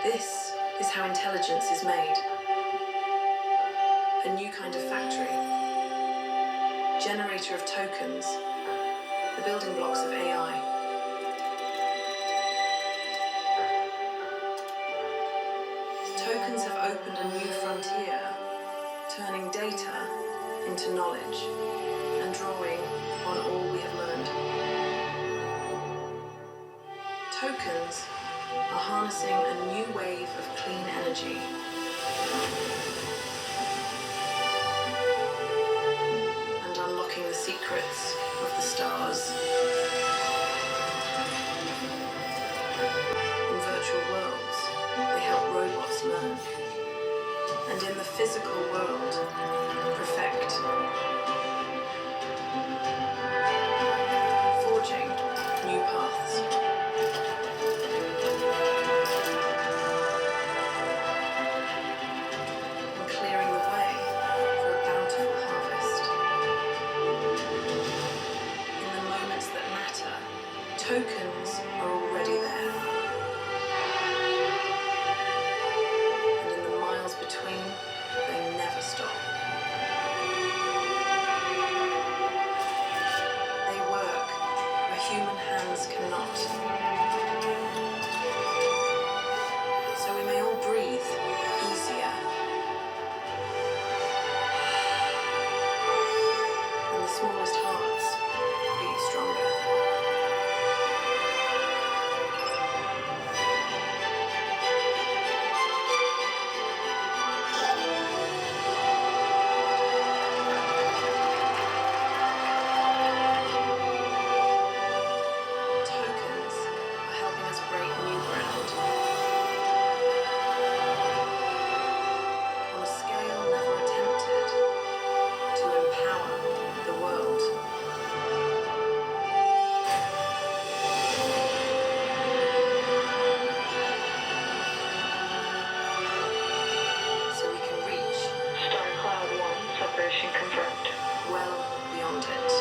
This is how intelligence is made. A new kind of factory. Generator of tokens. The building blocks of AI. Tokens have opened a new frontier, turning data into knowledge and drawing on all we have learned. Tokens are harnessing a new wave of clean energy. And unlocking the secrets of the stars. In virtual worlds, they help robots learn. And in the physical world, perfect. Forging new paths. And clearing the way for a bountiful harvest. In the moments that matter, tokens are already there. And in the miles between, they never stop. They work where human hands cannot. So we may all breathe easier. And the smallest hearts beat stronger. Tokens are helping us break new ground. On a scale never attempted to empower the world. So we can reach Star Cloud 1 separation confirmed. well beyond it.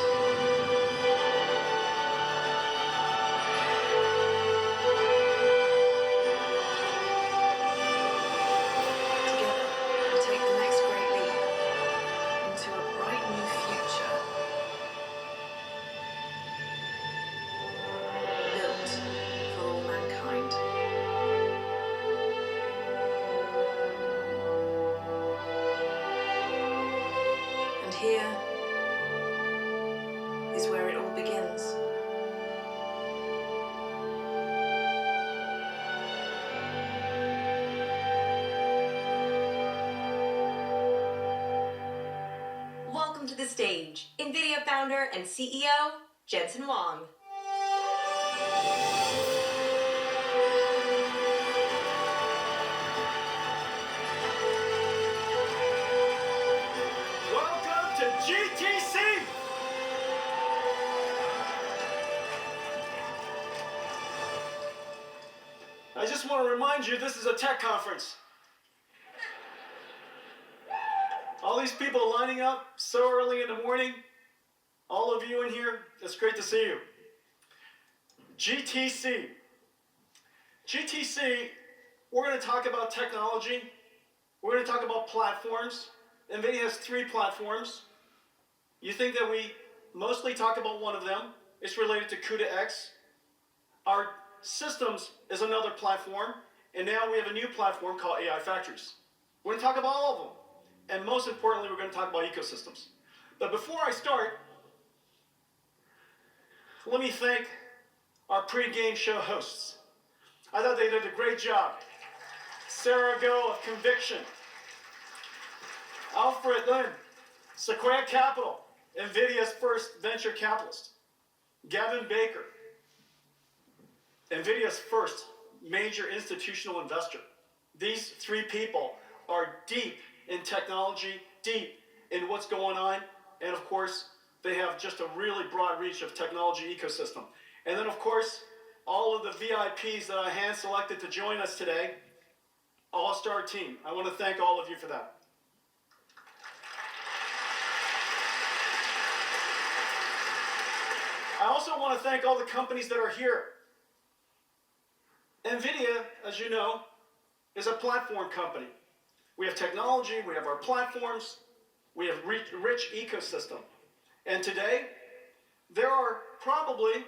Together, we take the next great leap into a bright new future, built for all mankind. And here is where it all begins. Welcome to the stage, NVIDIA founder and CEO, Jensen Huang. Welcome to GTC! I just want to remind you, this is a tech conference. All these people lining up so early in the morning, all of you in here, it's great to see you. GTC. GTC, we're going to talk about technology. We're going to talk about platforms. NVIDIA has 3 platforms. You think that we mostly talk about one of them. It's related to CUDA-X. Our systems is another platform. And now we have a new platform called AI Factories. We're going to talk about all of them. And most importantly, we're going to talk about ecosystems. But before I start, let me thank our pre-game show hosts. I thought they did a great job. Sarah Go of Conviction. Alfred Lin, Sequoia Capital, NVIDIA's first venture capitalist. Gavin Baker, NVIDIA's first major institutional investor. These 3 people are deep in technology, deep in what's going on, and of course, they have just a really broad reach of technology ecosystem. And then of course, all of the VIPs that I hand-selected to join us today, all-star team. I want to thank all of you for that. I also want to thank all the companies that are here. NVIDIA, as you know, is a platform company. We have technology, we have our platforms, we have rich ecosystem. And today, there are probably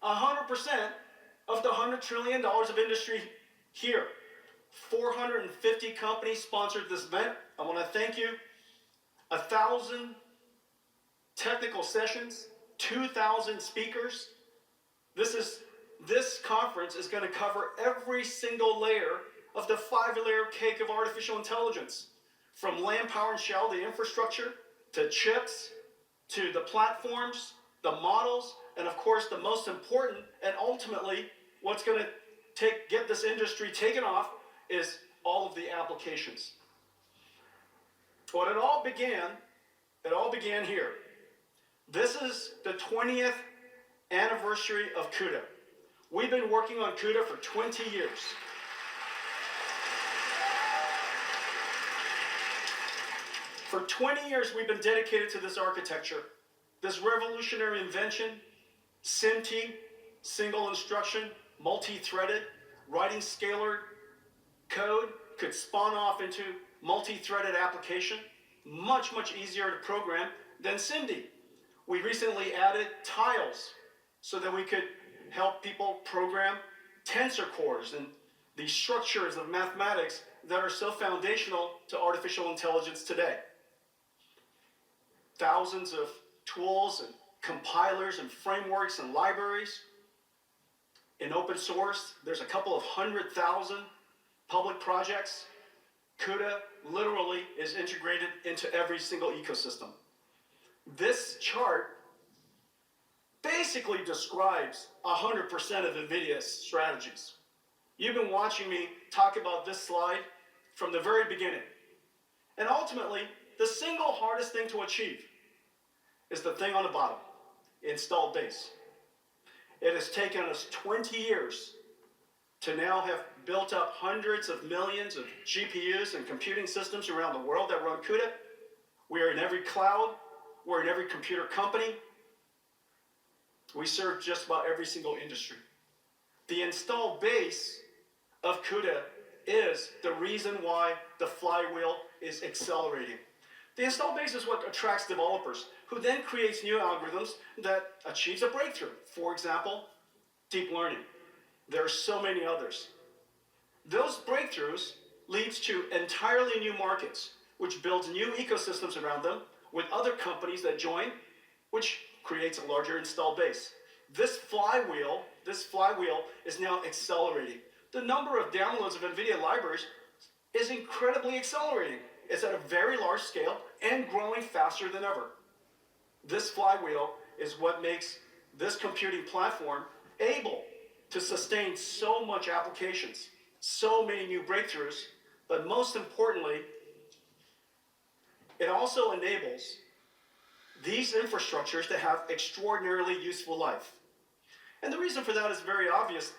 100% of the $100 trillion of industry here. 450 companies sponsored this event. I want to thank you. 1,000 technical sessions, 2,000 speakers. This conference is going to cover every single layer of the 5-layer cake of artificial intelligence, from land, power, and shell, the infrastructure, to chips, to the platforms, the models, and of course the most important and ultimately what's going to get this industry taken off is all of the applications. But it all began here. This is the 20th anniversary of CUDA. We've been working on CUDA for 20 years. For 20 years, we've been dedicated to this architecture, this revolutionary invention, SIMT, single instruction, multi-threaded, writing scalar code could spawn off into multi-threaded application, much easier to program than SIMD. We recently added tiles so that we could help people program tensor cores and the structures of mathematics that are so foundational to artificial intelligence today. Thousands of tools and compilers and frameworks and libraries. In open source, there's a couple of 100,000 public projects. CUDA literally is integrated into every single ecosystem. This chart basically describes 100% of NVIDIA's strategies. You've been watching me talk about this slide from the very beginning. And ultimately, the single hardest thing to achieve is the thing on the bottom, installed base. It has taken us 20 years to now have built up hundreds of millions of GPUs and computing systems around the world that run CUDA. We are in every cloud. We're in every computer company. We serve just about every single industry. The installed base of CUDA is the reason why the flywheel is accelerating. The installed base is what attracts developers, who then creates new algorithms that achieves a breakthrough. For example, deep learning. There are so many others. Those breakthroughs leads to entirely new markets, which builds new ecosystems around them with other companies that join, which creates a larger installed base. This flywheel is now accelerating. The number of downloads of NVIDIA libraries is incredibly accelerating. It's at a very large scale and growing faster than ever. This flywheel is what makes this computing platform able to sustain so much applications, so many new breakthroughs, but most importantly, it also enables these infrastructures to have extraordinarily useful life. And the reason for that is very obvious.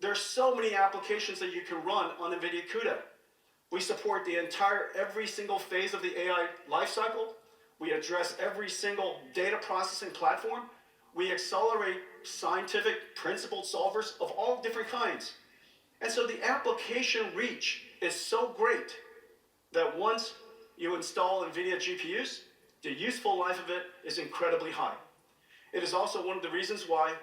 There's so many applications that you can run on NVIDIA CUDA. We support every single phase of the AI lifecycle. We address every single data processing platform. We accelerate scientific principled solvers of all different kinds. And so the application reach is so great that once you install NVIDIA GPUs, the useful life of it is incredibly high. It is also one of the reasons why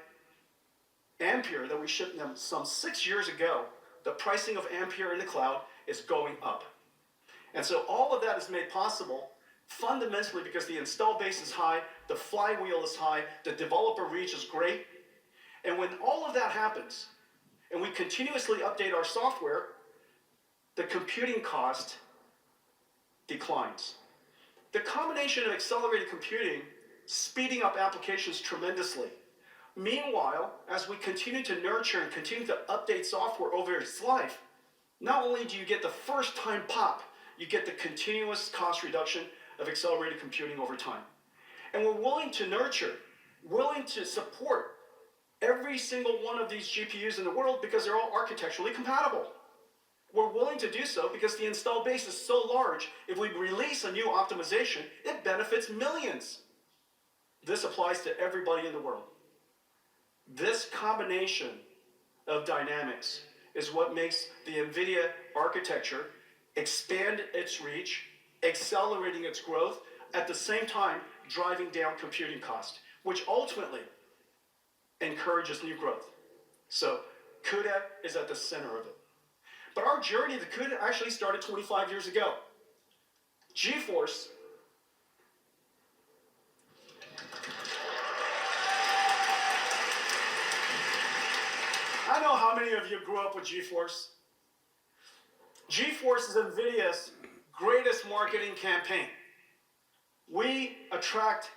Ampere, that we shipped them some 6 years ago, the pricing of Ampere in the cloud is going up. And so all of that is made possible fundamentally because the install base is high, the flywheel is high, the developer reach is great. And when all of that happens, and we continuously update our software, the computing cost declines. The combination of accelerated computing speeding up applications tremendously. Meanwhile, as we continue to nurture and continue to update software over its life, not only do you get the first time pop, you get the continuous cost reduction of accelerated computing over time. And we're willing to nurture, willing to support every single one of these GPUs in the world because they're all architecturally compatible. We're willing to do so because the install base is so large, if we release a new optimization, it benefits millions. This applies to everybody in the world. This combination of dynamics is what makes the NVIDIA architecture, expand its reach, accelerating its growth, at the same time driving down computing cost, which ultimately encourages new growth. So CUDA is at the center of it. But our journey to CUDA actually started 25 years ago. GeForce I know how many of you grew up with GeForce. GeForce is NVIDIA's greatest marketing campaign. We attract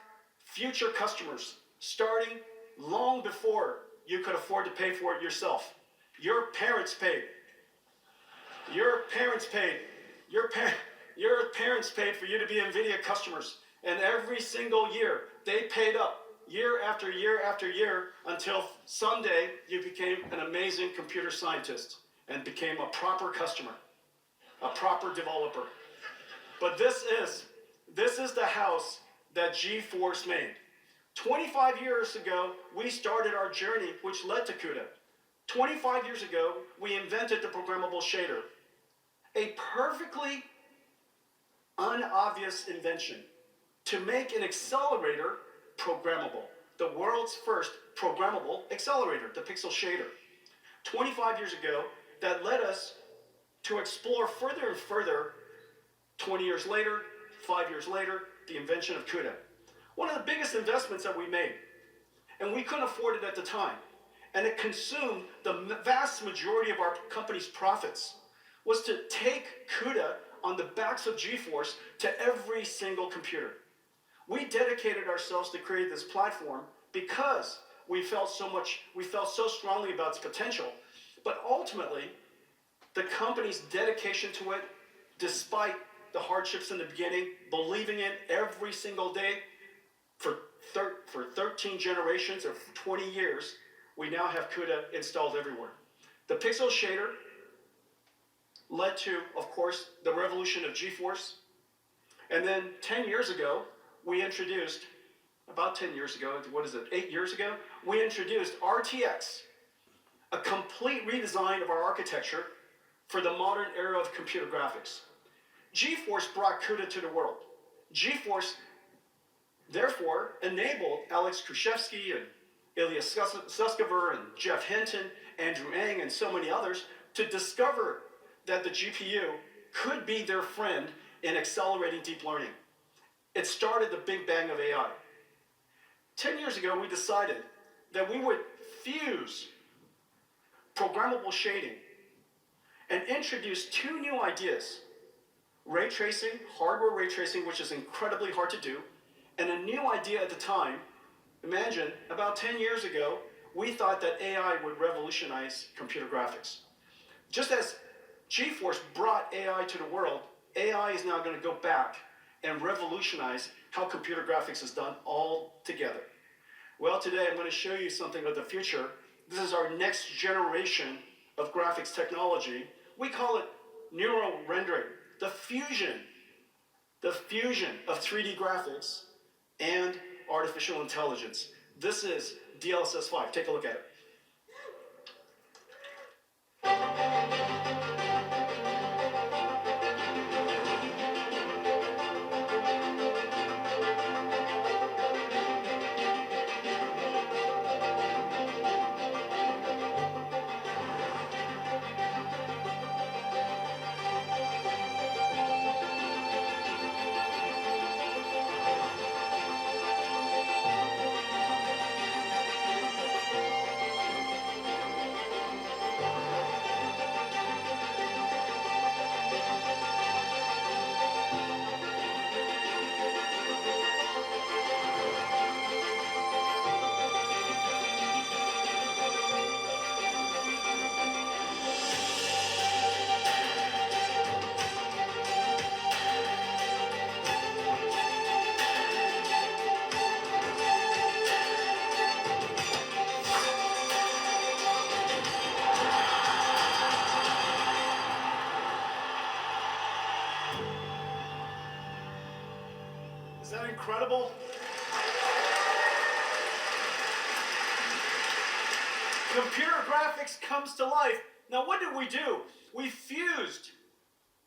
future customers starting long before you could afford to pay for it yourself. Your parents paid. Your parents paid. Your parents paid for you to be NVIDIA customers. And every single year, they paid up year after year after year until someday you became an amazing computer scientist and became a proper customer, a proper developer. But this is the house that GeForce made. 25 years ago, we started our journey, which led to CUDA. 25 years ago, we invented the programmable shader, a perfectly unobvious invention to make an accelerator programmable, the world's first programmable accelerator, the pixel shader. 25 years ago, that led us to explore further and further. 20 years later, 5 years later, the invention of CUDA. One of the biggest investments that we made, and we couldn't afford it at the time, and it consumed the vast majority of our company's profits, was to take CUDA on the backs of GeForce to every single computer. We dedicated ourselves to create this platform because we felt so strongly about its potential, but ultimately, the company's dedication to it, despite the hardships in the beginning, believing it every single day, for 13 generations or 20 years, we now have CUDA installed everywhere. The pixel shader led to, of course, the revolution of GeForce. And then 10 years ago, we introduced, about 10 years ago, 8 years ago, we introduced RTX, a complete redesign of our architecture for the modern era of computer graphics. GeForce brought CUDA to the world. GeForce, therefore, enabled Alex Kruszewski and Ilya Sutskever and Jeff Hinton, Andrew Ng, and so many others to discover that the GPU could be their friend in accelerating deep learning. It started the big bang of AI. 10 years ago, we decided that we would fuse programmable shading and introduce two new ideas: ray tracing, hardware ray tracing, which is incredibly hard to do, and a new idea at the time. Imagine, about 10 years ago, we thought that AI would revolutionize computer graphics. Just as GeForce brought AI to the world, AI is now going to go back and revolutionize how computer graphics is done altogether. Well, today I'm going to show you something of the future. This is our next generation of graphics technology. We call it neural rendering, the fusion of 3D graphics and artificial intelligence. This is DLSS 5. Take a look at it. Is that incredible? Computer graphics comes to life Now, what did we do? We fused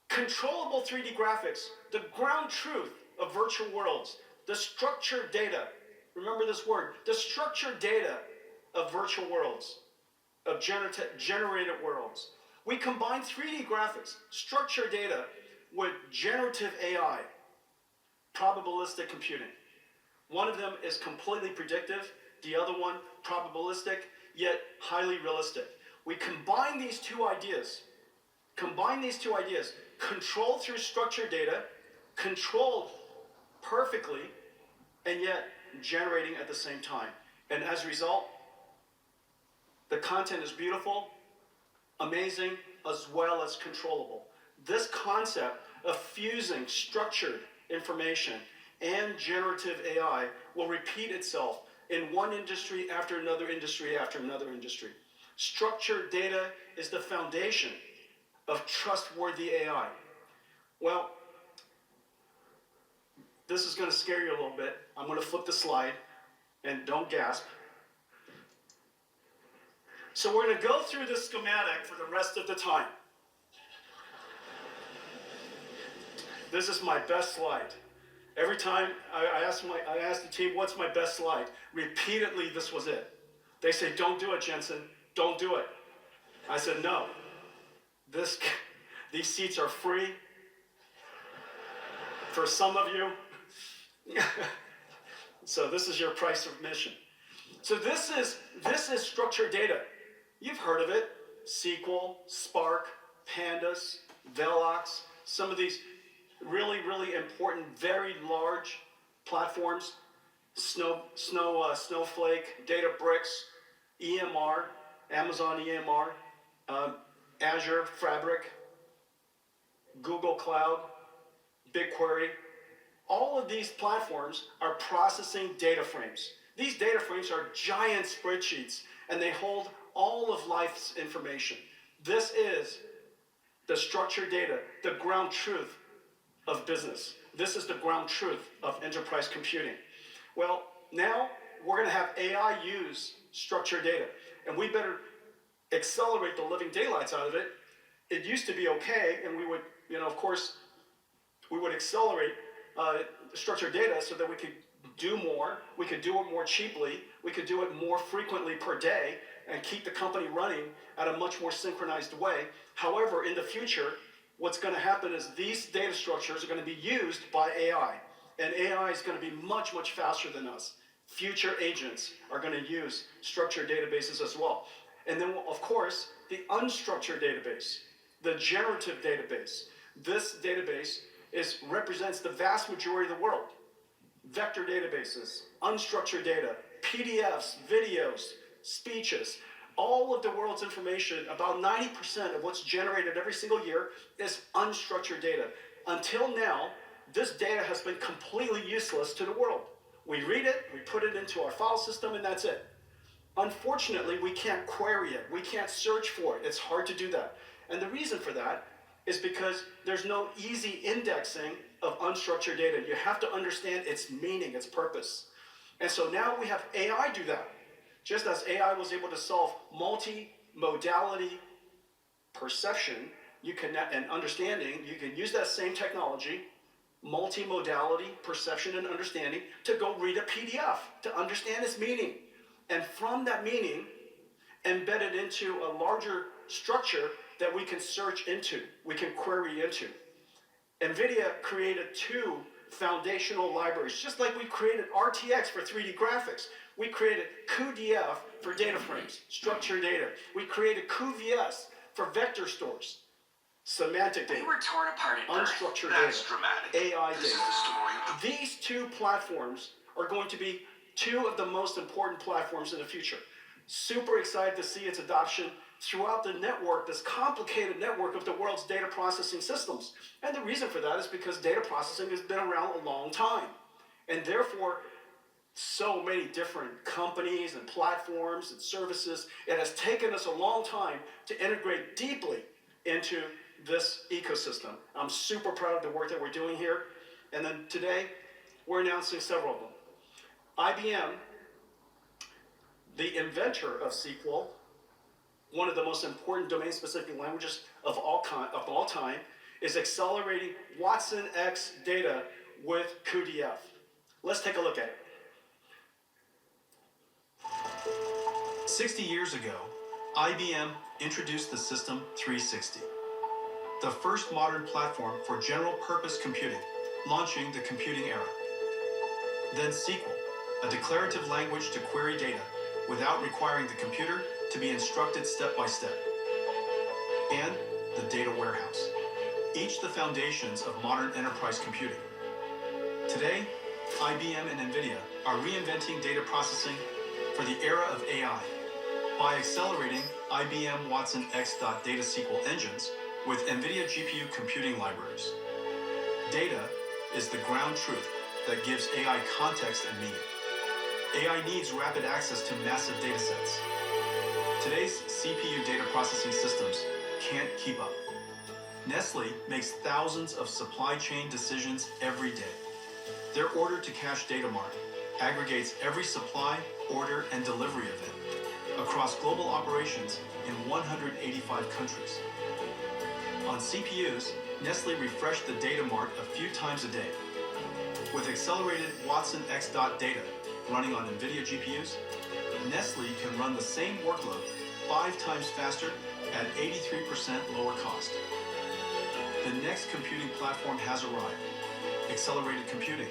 controllable 3D graphics, the ground truth of virtual worlds, the structured data. Remember this word, the structured data of virtual worlds, of generated worlds. We combined 3D graphics, structured data, with generative AI, probabilistic computing. One of them is completely predictive, the other one probabilistic, yet highly realistic. We combine these two ideas, controlled through structured data, controlled perfectly, and yet generating at the same time. And as a result, the content is beautiful, amazing, as well as controllable. This concept of fusing structured information and generative AI will repeat itself in one industry after another industry after another industry. Structured data is the foundation of trustworthy AI. Well, this is going to scare you a little bit. I'm going to flip the slide, and don't gasp. So we're going to go through this schematic for the rest of the time. This is my best slide. Every time I ask the team, what's my best slide? Repeatedly, this was it. They say, don't do it, Jensen. Don't do it. I said, no. These seats are free for some of you. So this is your price of admission. So this is structured data. You've heard of it. SQL, Spark, Pandas, Velox, some of these really, really important, very large platforms. Snowflake, Databricks, EMR, Amazon EMR, Azure Fabric, Google Cloud, BigQuery. All of these platforms are processing data frames. These data frames are giant spreadsheets, and they hold all of life's information. This is the structured data, the ground truth of business. This is the ground truth of enterprise computing. Well, now we're going to have AI use structured data, and we better accelerate the living daylights out of it. It used to be okay, and we would, of course, we would accelerate structured data so that we could do more, we could do it more cheaply, we could do it more frequently per day, and keep the company running at a much more synchronized way. However, in the future, what's going to happen is these data structures are going to be used by AI, and AI is going to be much, much faster than us. Future agents are going to use structured databases as well. And then, of course, the unstructured database, the generative database. This database represents the vast majority of the world. Vector databases, unstructured data, PDFs, videos, speeches, all of the world's information, about 90% of what's generated every single year is unstructured data. Until now, this data has been completely useless to the world. We read it, we put it into our file system, and that's it. Unfortunately, we can't query it. We can't search for it. It's hard to do that. And the reason for that is because there's no easy indexing of unstructured data. You have to understand its meaning, its purpose. And so now we have AI do that. Just as AI was able to solve multi-modality perception and understanding, you can use that same technology, multi-modality perception and understanding, to go read a PDF, to understand its meaning. And from that meaning, embed it into a larger structure that we can search into, we can query into. NVIDIA created two foundational libraries, just like we created RTX for 3D graphics. We created cuDF for data frames, structured data. We created cuVS for vector stores, semantic data, We were torn apart at birth. unstructured That's data, dramatic. AI This is data. the story of the These two platforms are going to be two of the most important platforms in the future. Super excited to see its adoption throughout the network, this complicated network of the world's data processing systems. And the reason for that is because data processing has been around a long time. And therefore, so many different companies and platforms and services, it has taken us a long time to integrate deeply into this ecosystem. I'm super proud of the work that we're doing here. And then today, we're announcing several of them. IBM, the inventor of SQL, one of the most important domain-specific languages of all time, is accelerating Watson X data with cuDF. Let's take a look at it. 60 years ago, IBM introduced the System 360, the first modern platform for general-purpose computing, launching the computing era. Then SQL, a declarative language to query data without requiring the computer to be instructed step by step. And the data warehouse, each the foundations of modern enterprise computing. Today, IBM and NVIDIA are reinventing data processing for the era of AI by accelerating IBM Watson X data SQL engines with NVIDIA GPU computing libraries. Data is the ground truth that gives AI context and meaning. AI needs rapid access to massive data sets. Today's CPU data processing systems can't keep up. Nestle makes thousands of supply chain decisions every day. Their order-to-cash data mart aggregates every supply, order, and delivery event across global operations in 185 countries. On CPUs, Nestle refreshed the data mart a few times a day. With accelerated Watson X data running on NVIDIA GPUs, Nestle can run the same workload 5 times faster at 83% lower cost. The next computing platform has arrived, accelerated computing,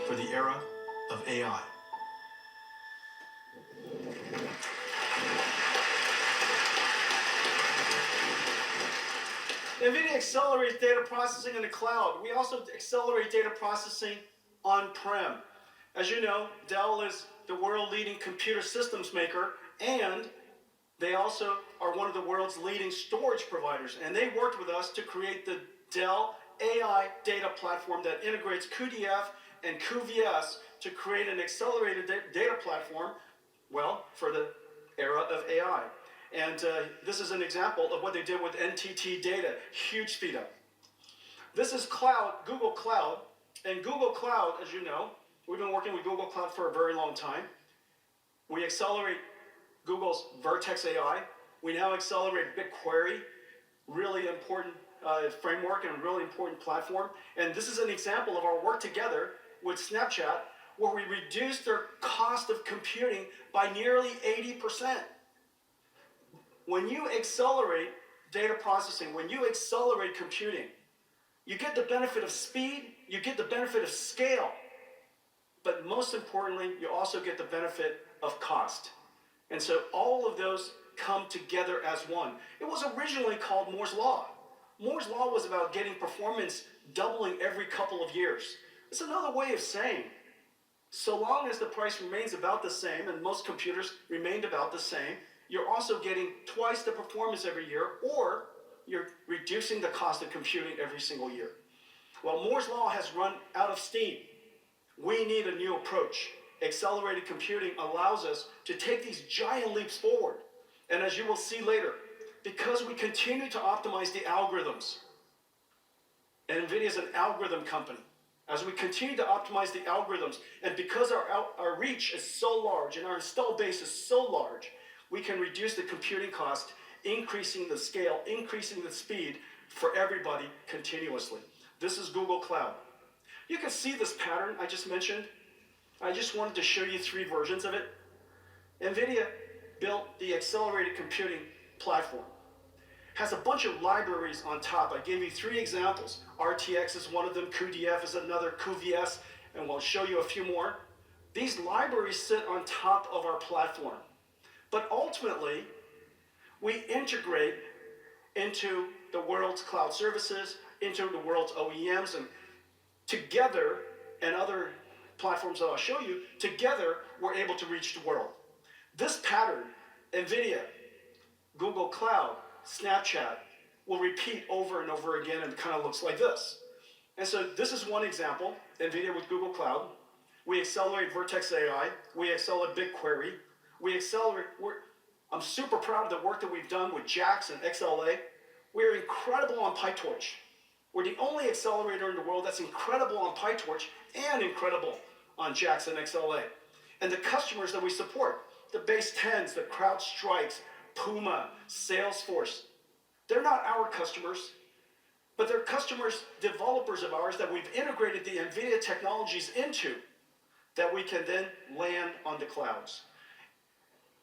for the era of AI. NVIDIA accelerates data processing in the cloud. We also accelerate data processing on-prem. As you know, Dell is the world-leading computer systems maker, and they also are one of the world's leading storage providers. And they worked with us to create the Dell AI data platform that integrates cuDF and cuVS to create an accelerated data platform, well, for the era of AI. And this is an example of what they did with NTT Data, huge speed up. This is cloud, Google Cloud, and Google Cloud, as you know, we've been working with Google Cloud for a very long time. We accelerate Google's Vertex AI. We now accelerate BigQuery, really important framework and really important platform. And this is an example of our work together with Snapchat, where we reduced their cost of computing by nearly 80%. When you accelerate data processing, when you accelerate computing, you get the benefit of speed, you get the benefit of scale, but most importantly, you also get the benefit of cost. And so all of those come together as one. It was originally called Moore's Law. Moore's Law was about getting performance doubling every couple of years. It's another way of saying, so long as the price remains about the same, and most computers remained about the same, you're also getting twice the performance every year, or you're reducing the cost of computing every single year. Well, Moore's Law has run out of steam. We need a new approach. Accelerated computing allows us to take these giant leaps forward. And as you will see later, because we continue to optimize the algorithms, and NVIDIA is an algorithm company, as we continue to optimize the algorithms, and because our reach is so large and our install base is so large, we can reduce the computing cost, increasing the scale, increasing the speed for everybody continuously. This is Google Cloud. You can see this pattern I just mentioned. I just wanted to show you 3 versions of it. NVIDIA built the accelerated computing platform. Has a bunch of libraries on top. I gave you 3 examples. RTX is one of them, cuDF is another, cuVS, and we'll show you a few more. These libraries sit on top of our platform. But ultimately, we integrate into the world's cloud services, into the world's OEMs, and together, and other platforms that I'll show you, together we're able to reach the world. This pattern, NVIDIA, Google Cloud, Snapchat, will repeat over and over again, and kind of looks like this. And so this is one example, NVIDIA with Google Cloud. We accelerate Vertex AI, we accelerate BigQuery, I'm super proud of the work that we've done with JAX and XLA. We're incredible on PyTorch. We're the only accelerator in the world that's incredible on PyTorch and incredible on JAX and XLA. And the customers that we support, the Base 10s, the CrowdStrikes, Puma, Salesforce. They're not our customers, but they're customers, developers of ours that we've integrated the NVIDIA technologies into that we can then land on the clouds.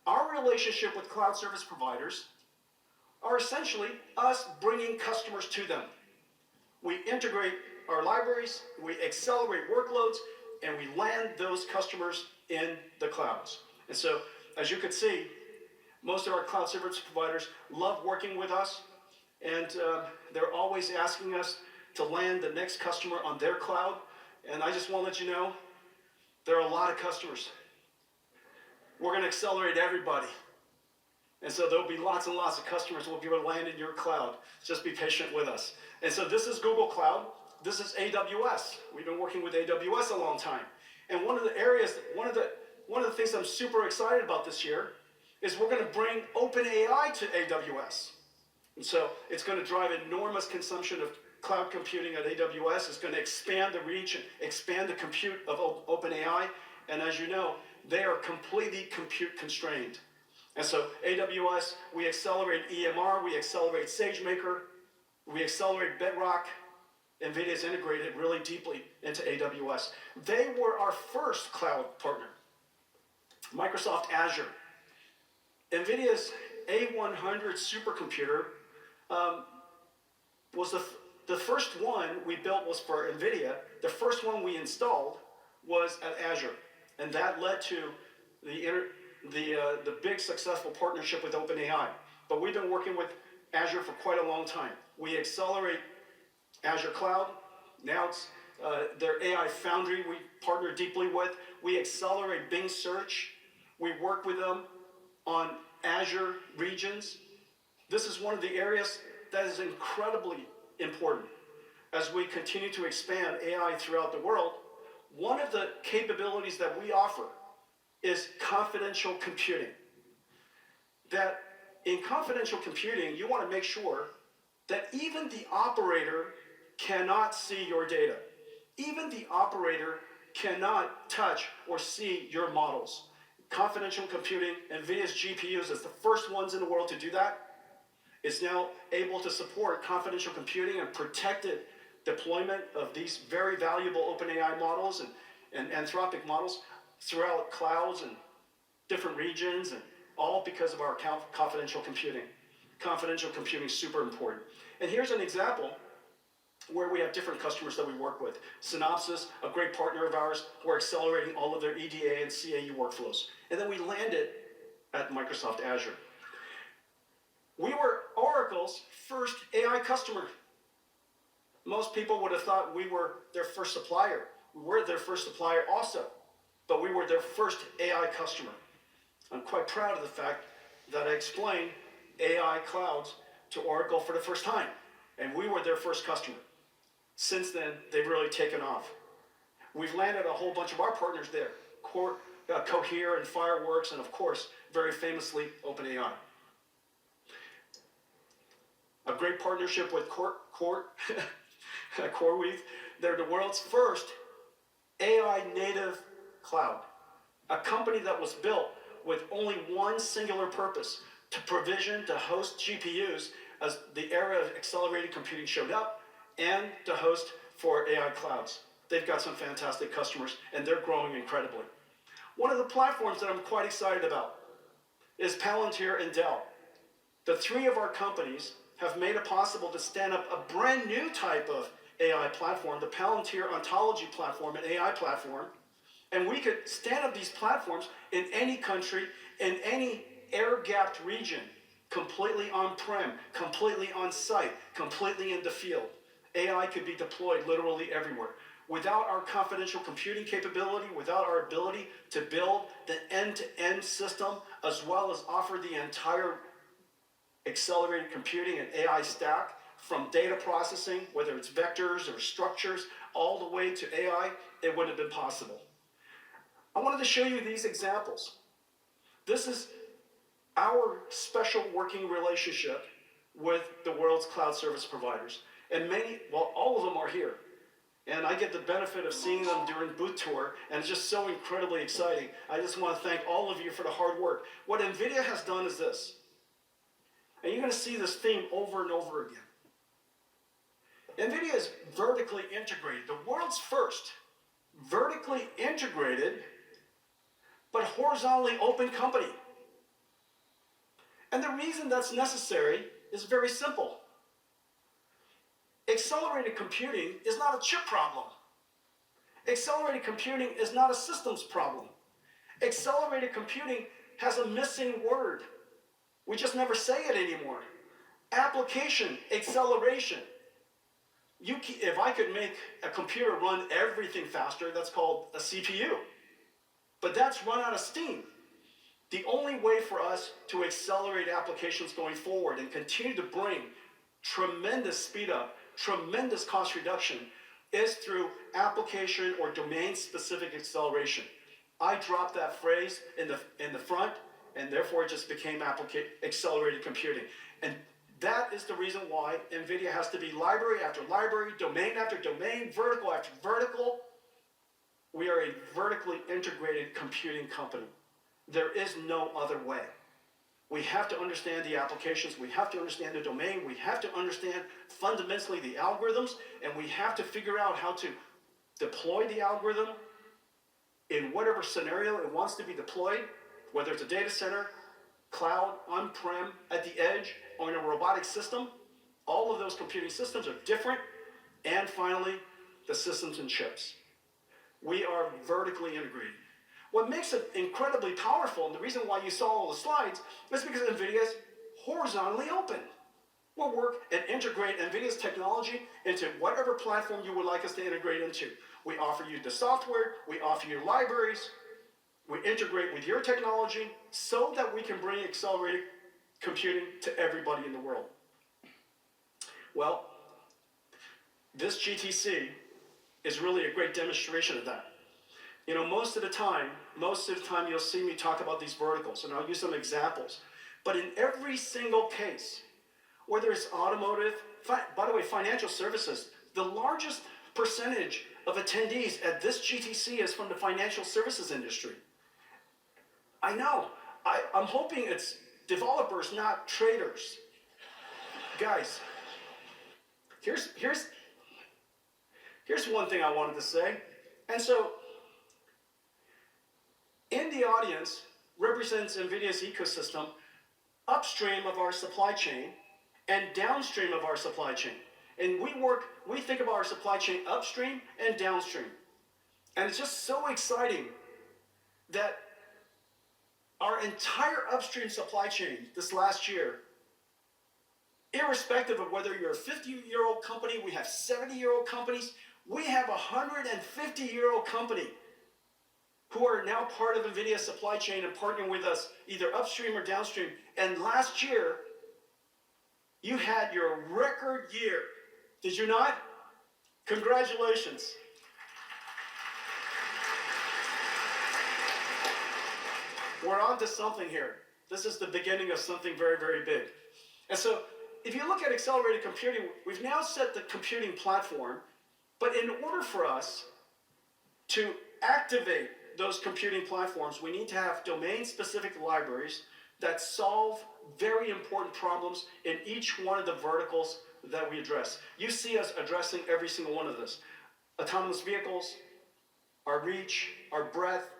Our relationship with cloud service providers are essentially us bringing customers to them. We integrate our libraries, we accelerate workloads, and we land those customers in the clouds. And so, as you can see, most of our cloud service providers love working with us, and they're always asking us to land the next customer on their cloud. And I just want to let you know, there are a lot of customers. We're going to accelerate everybody. And so there'll be lots and lots of customers who will be able to land in your cloud. Just be patient with us. And so this is Google Cloud. This is AWS. We've been working with AWS a long time. And one of the things I'm super excited about this year is we're going to bring OpenAI to AWS. And so it's going to drive enormous consumption of cloud computing at AWS. It's going to expand the reach and expand the compute of OpenAI. And as you know, they are completely compute constrained. And so AWS, we accelerate EMR, we accelerate SageMaker, we accelerate Bedrock. NVIDIA's integrated really deeply into AWS. They were our first cloud partner. Microsoft Azure. NVIDIA's A100 supercomputer was the first one we built was for NVIDIA. The first one we installed was at Azure. And that led to the big successful partnership with OpenAI. But we've been working with Azure for quite a long time. We accelerate Azure Cloud. Now it's their AI Foundry we partner deeply with. We accelerate Bing Search. We work with them on Azure regions. This is one of the areas that is incredibly important as we continue to expand AI throughout the world. One of the capabilities that we offer is confidential computing. That in confidential computing, you want to make sure that even the operator cannot see your data. Even the operator cannot touch or see your models. Confidential computing, NVIDIA's GPUs is the first ones in the world to do that. It's now able to support confidential computing and protected deployment of these very valuable OpenAI models and Anthropic models throughout clouds and different regions, and all because of our confidential computing. Confidential computing is super important. And here's an example where we have different customers that we work with. Synopsys, a great partner of ours, we're accelerating all of their EDA and CAE workflows. And then we landed at Microsoft Azure. We were Oracle's first AI customer. Most people would have thought we were their first supplier. We were their first supplier also, but we were their first AI customer. I'm quite proud of the fact that I explained AI clouds to Oracle for the first time, and we were their first customer. Since then, they've really taken off. We've landed a whole bunch of our partners there, Cohere and Fireworks, and of course, very famously, OpenAI. A great partnership with CoreWeave. They're the world's first AI native cloud, a company that was built with only one singular purpose: to provision, to host GPUs as the era of accelerated computing showed up, and to host for AI clouds. They've got some fantastic customers, and they're growing incredibly. One of the platforms that I'm quite excited about is Palantir and Dell. The three of our companies have made it possible to stand up a brand new type of AI platform, the Palantir Ontology platform, an AI platform. And we could stand up these platforms in any country, in any air-gapped region, completely on-prem, completely on-site, completely in the field. AI could be deployed literally everywhere. Without our confidential computing capability, without our ability to build the end-to-end system, as well as offer the entire accelerated computing and AI stack, from data processing, whether it's vectors or structures, all the way to AI, it wouldn't have been possible. I wanted to show you these examples. This is our special working relationship with the world's cloud service providers. And all of them are here. And I get the benefit of seeing them during booth tour, and it's just so incredibly exciting. I just want to thank all of you for the hard work. What NVIDIA has done is this. And you're going to see this theme over and over again. NVIDIA is vertically integrated, the world's first vertically integrated but horizontally open company. And the reason that's necessary is very simple. Accelerated computing is not a chip problem. Accelerated computing is not a systems problem. Accelerated computing has a missing word. We just never say it anymore. Application acceleration. If I could make a computer run everything faster, that's called a CPU. But that's run out of steam. The only way for us to accelerate applications going forward and continue to bring tremendous speed up, tremendous cost reduction, is through application or domain-specific acceleration. I dropped that phrase in the front, and therefore it just became accelerated computing. And that is the reason why NVIDIA has to be library after library, domain after domain, vertical after vertical. We are a vertically integrated computing company. There is no other way. We have to understand the applications, we have to understand the domain, we have to understand fundamentally the algorithms, and we have to figure out how to deploy the algorithm in whatever scenario it wants to be deployed, whether it's a data center, cloud, on-prem, at the edge, or in a robotic system. All of those computing systems are different. And finally, the systems and chips. We are vertically integrated. What makes it incredibly powerful, and the reason why you saw all the slides, is because NVIDIA is horizontally open. We'll work and integrate NVIDIA's technology into whatever platform you would like us to integrate into. We offer you the software, we offer you libraries, we integrate with your technology so that we can bring accelerated computing to everybody in the world. Well, this GTC is really a great demonstration of that. You know, most of the time you'll see me talk about these verticals, and I'll use some examples. But in every single case, whether it's automotive, by the way, financial services, the largest percentage of attendees at this GTC is from the financial services industry. I know. I'm hoping it's developers, not traders. Guys, here's one thing I wanted to say. And so, in the audience represents NVIDIA's ecosystem upstream of our supply chain and downstream of our supply chain. And we think about our supply chain upstream and downstream. And it's just so exciting that our entire upstream supply chain this last year, irrespective of whether you're a 50-year-old company, we have 70-year-old companies, we have a 150-year-old company who are now part of NVIDIA's supply chain and partnering with us either upstream or downstream. And last year, you had your record year. Did you not? Congratulations. We're on to something here. This is the beginning of something very, very big. And so, if you look at accelerated computing, we've now set the computing platform, but in order for us to activate those computing platforms, we need to have domain-specific libraries that solve very important problems in each one of the verticals that we address. You see us addressing every single one of this. Autonomous vehicles, our reach, our breadth,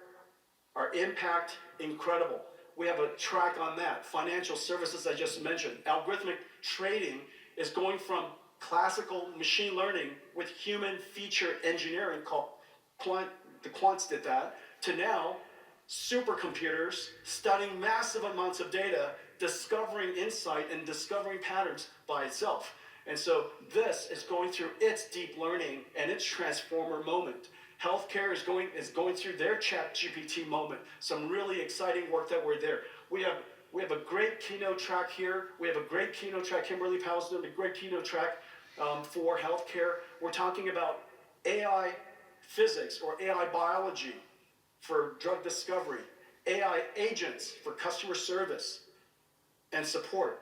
our impact, incredible. We have a track on that. Financial services, I just mentioned. Algorithmic trading is going from classical machine learning with human feature engineering, called the quants did that, to now supercomputers studying massive amounts of data, discovering insight and discovering patterns by itself. And so this is going through its deep learning and its transformer moment. Healthcare is going through their ChatGPT moment. Some really exciting work that we're there. We have a great keynote track here. We have a great keynote track. Kimberly Powell's doing a great keynote track for healthcare. We're talking about AI physics or AI biology for drug discovery, AI agents for customer service and support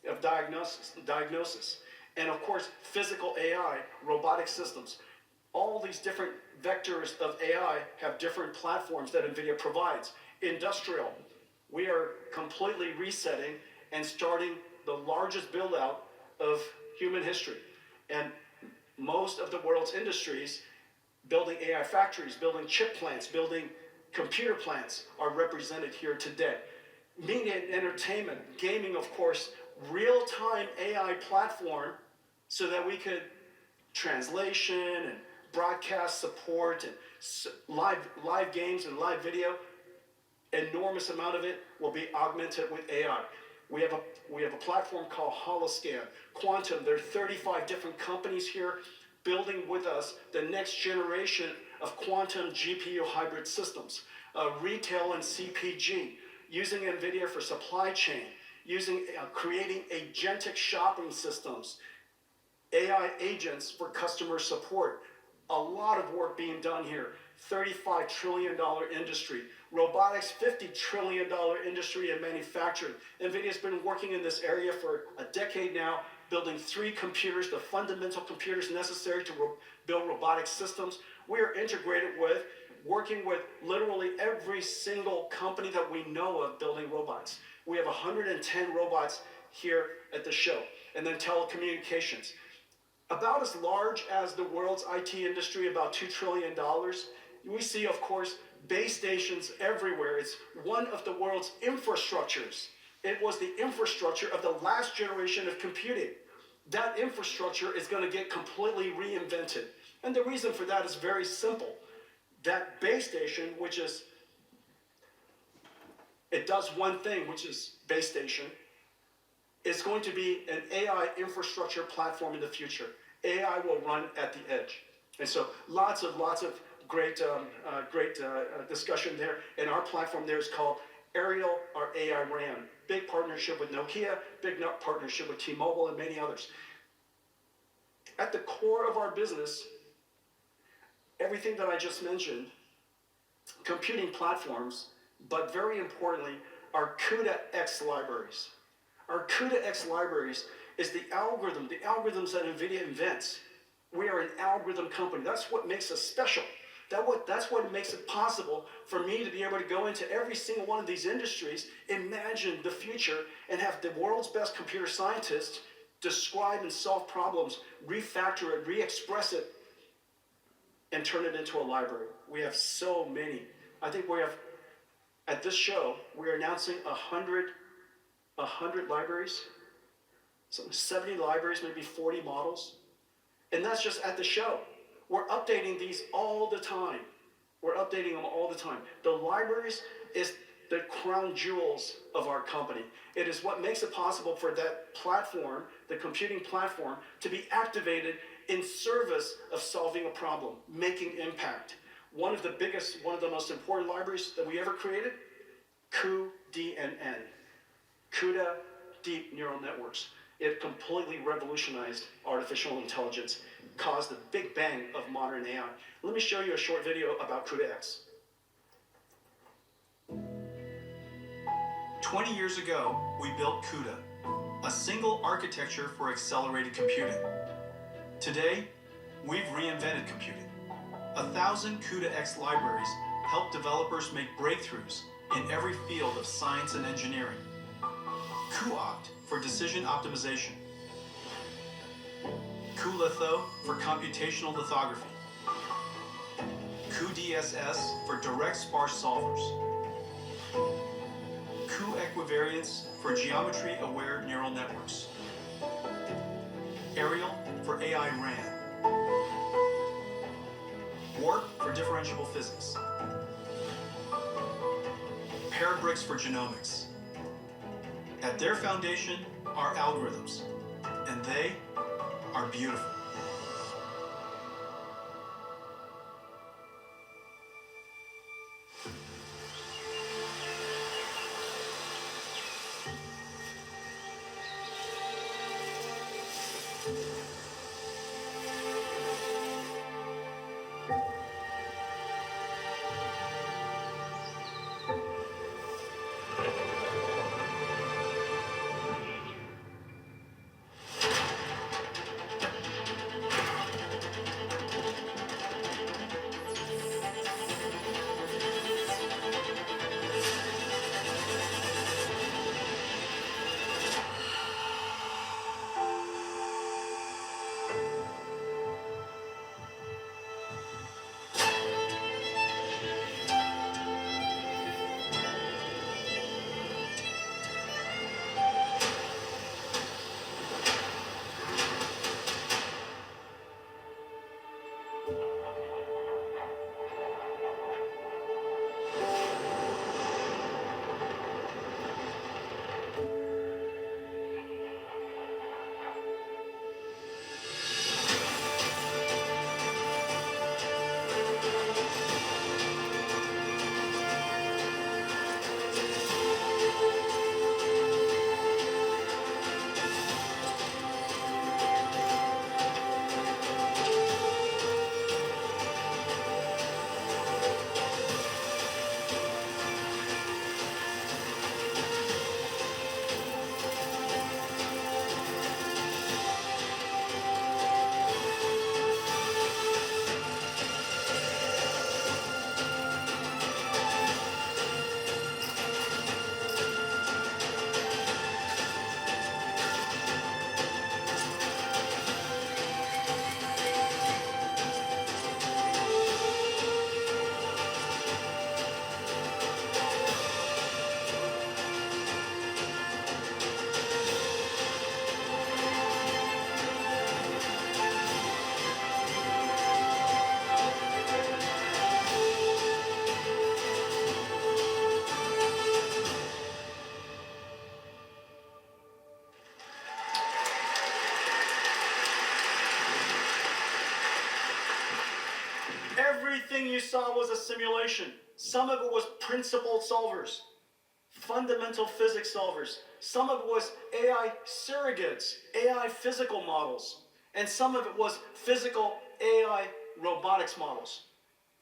of diagnosis. And of course, physical AI, robotic systems. All these different vectors of AI have different platforms that NVIDIA provides. Industrial, we are completely resetting and starting the largest build out of human history. And most of the world's industries, building AI factories, building chip plants, building computer plants, are represented here today. Media and entertainment, gaming, of course, real-time AI platform so that we could translation and broadcast support and live games and live video. Enormous amount of it will be augmented with AI. We have a platform called Holoscan, Quantum. There are 35 different companies here building with us the next generation of quantum GPU hybrid systems, retail and CPG, using NVIDIA for supply chain, creating agentic shopping systems, AI agents for customer support. A lot of work being done here. $35 trillion industry. Robotics, $50 trillion industry in manufacturing. NVIDIA's been working in this area for a decade now, building 3 computers, the fundamental computers necessary to build robotic systems. We are integrated with, working with literally every single company that we know of building robots. We have 110 robots here at the show. And then telecommunications. About as large as the world's IT industry, about $2 trillion. We see, of course, base stations everywhere. It's one of the world's infrastructures. It was the infrastructure of the last generation of computing. That infrastructure is going to get completely reinvented. And the reason for that is very simple. That base station, it does one thing, which is base station, is going to be an AI infrastructure platform in the future. AI will run at the edge. And so lots of great discussion there. And our platform there is called Aerial, our AI RAN. Big partnership with Nokia, big partnership with T-Mobile and many others. At the core of our business, everything that I just mentioned, computing platforms, but very importantly, our CUDA-X libraries. Our CUDA-X libraries is the algorithms that NVIDIA invents. We are an algorithm company. That's what makes us special. That's what makes it possible for me to be able to go into every single one of these industries, imagine the future, and have the world's best computer scientists describe and solve problems, refactor it, re-express it, and turn it into a library. We have so many. I think we have, at this show, we're announcing 100 libraries, so 70 libraries, maybe 40 models. And that's just at the show. We're updating these all the time. We're updating them all the time. The libraries is the crown jewels of our company. It is what makes it possible for that platform, the computing platform, to be activated in service of solving a problem, making impact. One of the most important libraries that we ever created, cuDNN. CUDA Deep Neural Networks. It completely revolutionized artificial intelligence, caused the big bang of modern AI. Let me show you a short video about CUDA-X. 20 years ago, we built CUDA, a single architecture for accelerated computing. Today, we've reinvented computing. 1,000 CUDA-X libraries help developers make breakthroughs in every field of science and engineering. cuOpt for decision optimization. cuLitho for computational lithography. cuDSS for direct sparse solvers. cuEquivariance for geometry-aware neural networks. Aerial for AI RAN. Warp for differentiable physics. Parabricks for genomics. At their foundation are algorithms, and they are beautiful. everything you saw was a simulation. Some of it was principled solvers, fundamental physics solvers. Some of it was AI surrogates, AI physical models. And some of it was physical AI robotics models.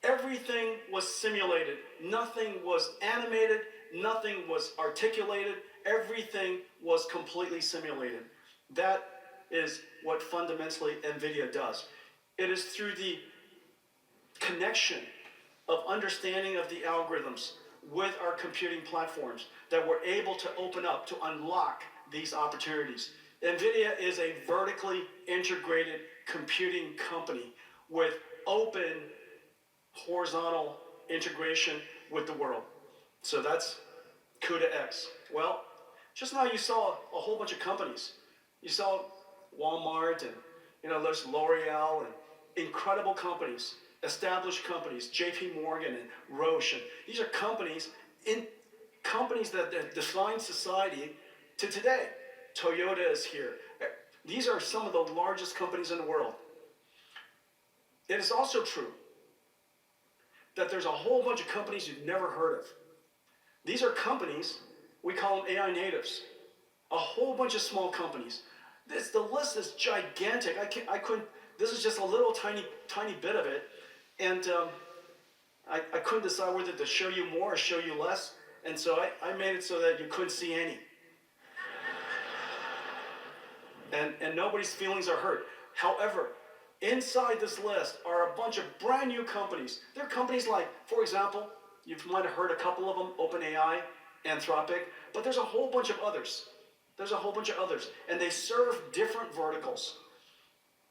Everything was simulated. Nothing was animated. Nothing was articulated. Everything was completely simulated. That is what fundamentally NVIDIA does. It is through the connection of understanding of the algorithms with our computing platforms that we're able to open up to unlock these opportunities. NVIDIA is a vertically integrated computing company with open horizontal integration with the world. So that's CUDA X. Well, just now you saw a whole bunch of companies. You saw Walmart and there's L'Oreal and incredible companies, established companies, JP Morgan and Roche. And these are companies that define society to today. Toyota is here. These are some of the largest companies in the world. It is also true that there's a whole bunch of companies you've never heard of. These are companies, we call them AI natives. A whole bunch of small companies. The list is gigantic. I couldn't, this is just a little tiny bit of it. And I couldn't decide whether to show you more or show you less. And so I made it so that you couldn't see any. And nobody's feelings are hurt. However, inside this list are a bunch of brand new companies. They're companies like, for example, you might have heard a couple of them, OpenAI, Anthropic, but there's a whole bunch of others. There's a whole bunch of others, and they serve different verticals.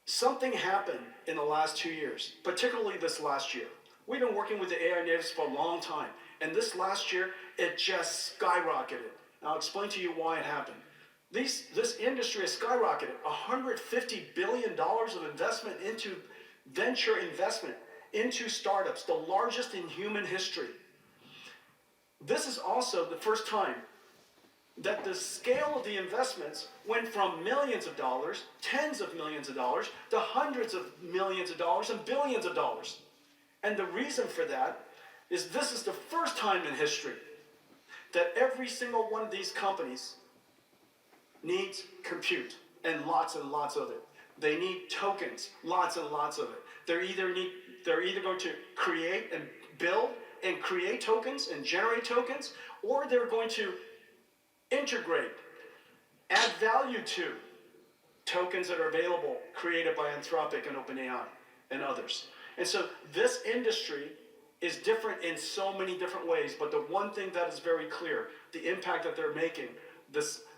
Something happened in the last 2 years, particularly this last year. We've been working with the AI natives for a long time, and this last year, it just skyrocketed. And I'll explain to you why it happened. This industry has skyrocketed. $150 billion of investment into venture investment, into startups, the largest in human history. This is also the first time that the scale of the investments went from millions of dollars, tens of millions of dollars, to hundreds of millions of dollars and billions of dollars. And the reason for that is this is the first time in history that every single one of these companies needs compute, and lots of it. They need tokens, lots and lots of it. They're either going to create and build and create tokens and generate tokens, or they're going to integrate, add value to tokens that are available, created by Anthropic and OpenAI and others. And so this industry is different in so many different ways, but the one thing that is very clear, the impact that they're making,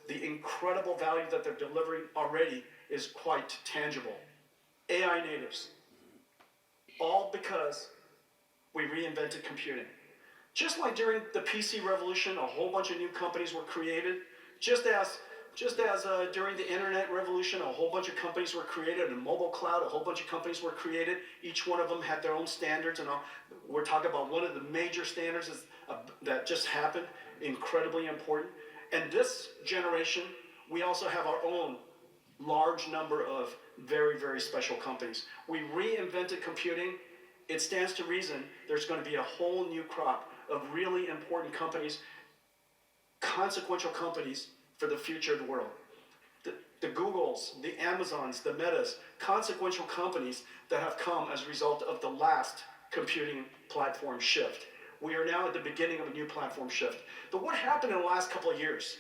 the incredible value that they're delivering already is quite tangible. AI natives, all because we reinvented computing. Just like during the PC revolution, a whole bunch of new companies were created. Just as during the internet revolution, a whole bunch of companies were created. In mobile cloud, a whole bunch of companies were created. Each one of them had their own standards. And we're talking about one of the major standards that just happened, incredibly important. And this generation, we also have our own large number of very, very special companies. We reinvented computing. It stands to reason there's going to be a whole new crop of really important companies, consequential companies for the future of the world. The Googles, the Amazons, the Metas, consequential companies that have come as a result of the last computing platform shift. We are now at the beginning of a new platform shift. But what happened in the last couple of years?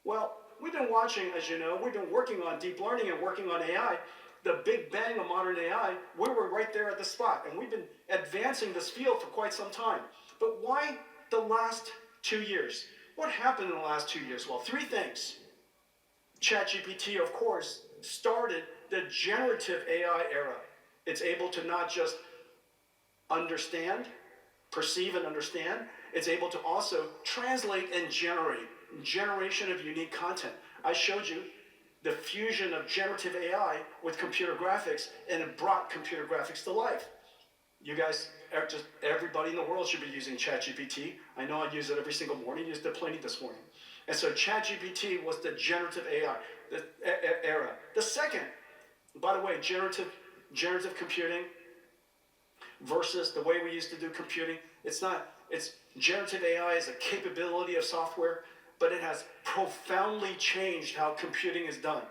Well, we've been watching, as you know, we've been working on deep learning and working on AI. The big bang of modern AI, we were right there at the spot. And we've been advancing this field for quite some time. But why the last 2 years? What happened in the last 2 years? Well, three things. ChatGPT, of course, started the generative AI era. It's able to not just understand, perceive and understand. It's able to also translate and generation of unique content. I showed you the fusion of generative AI with computer graphics, and it brought computer graphics to life. You guys, just everybody in the world should be using ChatGPT. I know I use it every single morning. I used it plenty this morning. And so ChatGPT was the generative AI era. The second, by the way, generative computing versus the way we used to do computing. It's generative AI is a capability of software, but it has profoundly changed how computing is done.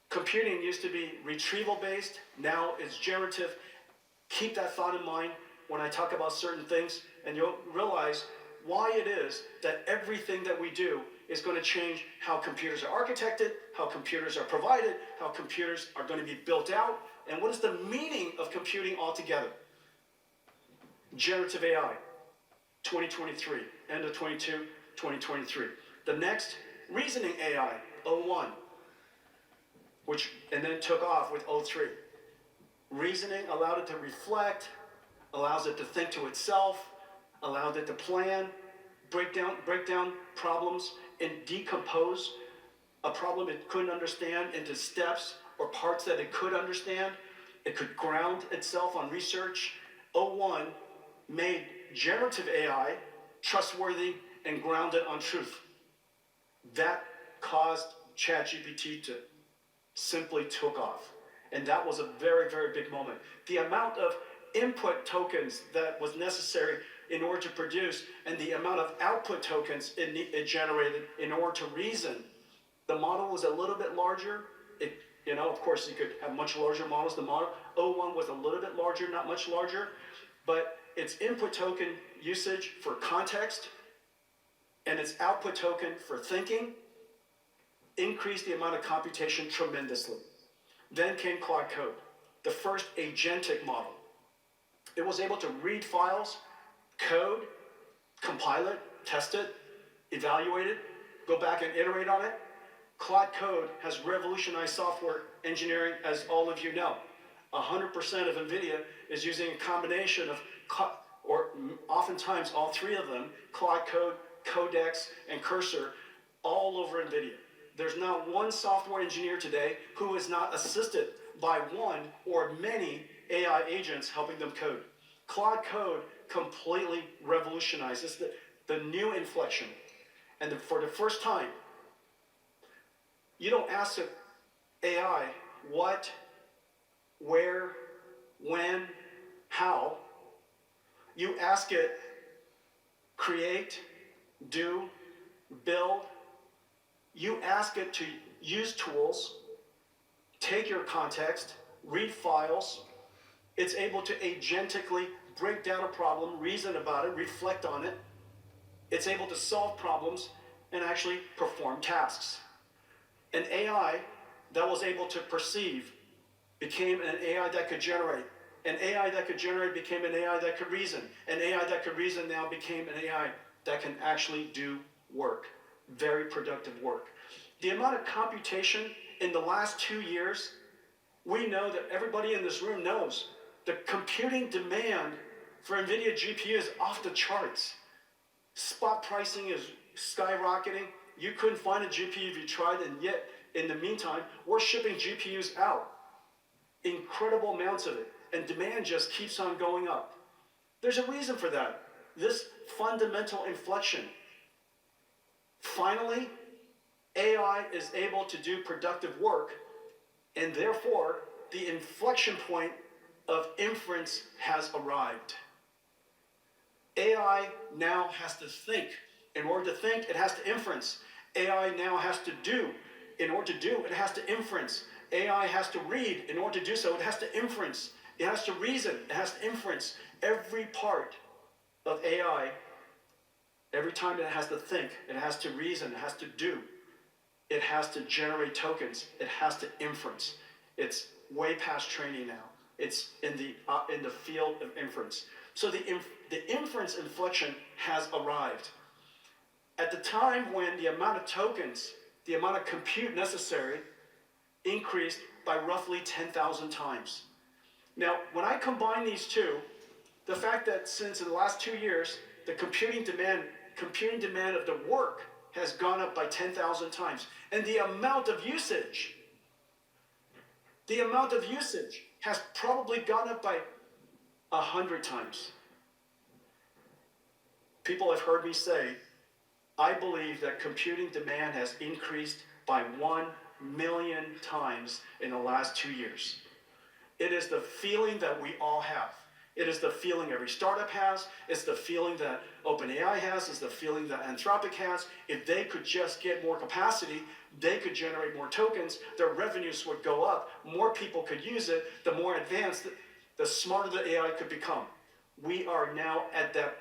Computing used to be retrieval based, now it's generative. Keep that thought in mind when I talk about certain things, and you'll realize why it is that everything that we do is going to change how computers are architected, how computers are provided, how computers are going to be built out, and what is the meaning of computing altogether. Generative AI, 2023, end of 22, 2023. The next, reasoning AI, 01, and then took off with 03. Reasoning allowed it to reflect, allows it to think to itself, allowed it to plan, break down problems, and decompose a problem it couldn't understand into steps or parts that it could understand. It could ground itself on research. 01 made generative AI trustworthy and grounded on truth. That caused ChatGPT to simply took off. And that was a very, very big moment. The amount of input tokens that was necessary in order to produce and the amount of output tokens it generated in order to reason. The model was a little bit larger. Of course, you could have much larger models. The model 01 was a little bit larger, not much larger, but its input token usage for context and its output token for thinking increased the amount of computation tremendously. Then came Claude Code, the first agentic model. It was able to read files, code, compile it, test it, evaluate it, go back and iterate on it. Claude Code has revolutionized software engineering, as all of you know. 100% of NVIDIA is using a combination of, or oftentimes all three of them, Claude Code, Codex, and Cursor, all over NVIDIA. There's not one software engineer today who is not assisted by one or many AI agents helping them code. Claude Code completely revolutionizes the new inflection. And for the first time, you don't ask the AI what, where, when, how. You ask it create, do, build. You ask it to use tools, take your context, read files. It's able to agentically break down a problem, reason about it, reflect on it. It's able to solve problems and actually perform tasks. An AI that was able to perceive became an AI that could generate. An AI that could generate became an AI that could reason. An AI that could reason now became an AI that can actually do work. Very productive work. The amount of computation in the last 2 years, we know that everybody in this room knows the computing demand for NVIDIA GPU is off the charts. Spot pricing is skyrocketing. You couldn't find a GPU if you tried, and yet, in the meantime, we're shipping GPUs out. Incredible amounts of it, and demand just keeps on going up. There's a reason for that. This fundamental inflection. Finally, AI is able to do productive work, and therefore, the inflection point of inference has arrived. AI now has to think. In order to think, it has to inference. AI now has to do. In order to do, it has to inference. AI has to read. In order to do so, it has to inference. It has to reason. It has to inference. Every part of AI, every time it has to think, it has to reason, it has to do, it has to generate tokens, it has to inference. It's way past training now. It's in the field of inference. So the inference inflection has arrived. At the time when the amount of tokens, the amount of compute necessary increased by roughly 10,000 times. Now, when I combine these two, the fact that since in the last 2 years, the computing demand of the work has gone up by 10,000 times. And the amount of usage has probably gone up by 100 times. People have heard me say, I believe that computing demand has increased by 1 million times in the last 2 years. It is the feeling that we all have. It is the feeling every startup has. It's the feeling that OpenAI has. It's the feeling that Anthropic has. If they could just get more capacity, they could generate more tokens. Their revenues would go up. More people could use it. The more advanced, the smarter the AI could become. We are now at that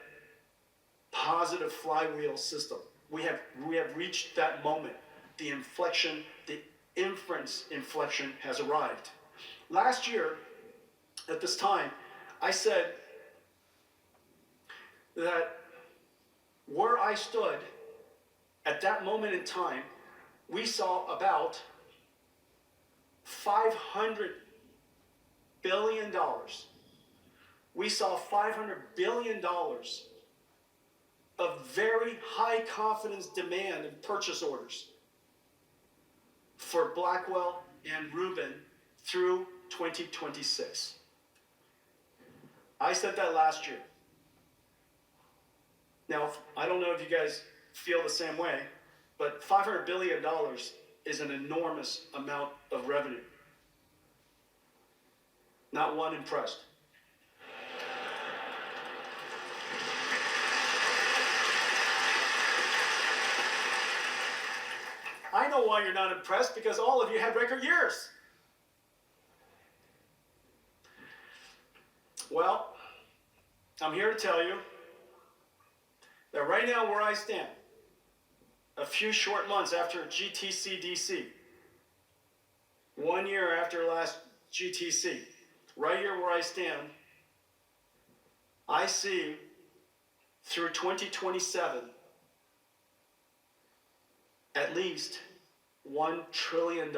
positive flywheel system. We have reached that moment. The inflection, the inference inflection has arrived. Last year, at this time, I said that where I stood at that moment in time, we saw about $500 billion. We saw $500 billion of very high confidence demand and purchase orders for Blackwell and Rubin through 2026. I said that last year. Now, I don't know if you guys feel the same way, but $500 billion is an enormous amount of revenue. Not one impressed. I know why you're not impressed, because all of you had record years. Well, I'm here to tell you that right now where I stand, a few short months after GTC DC, 1 year after last GTC, right here where I stand, I see through 2027 at least $1 trillion.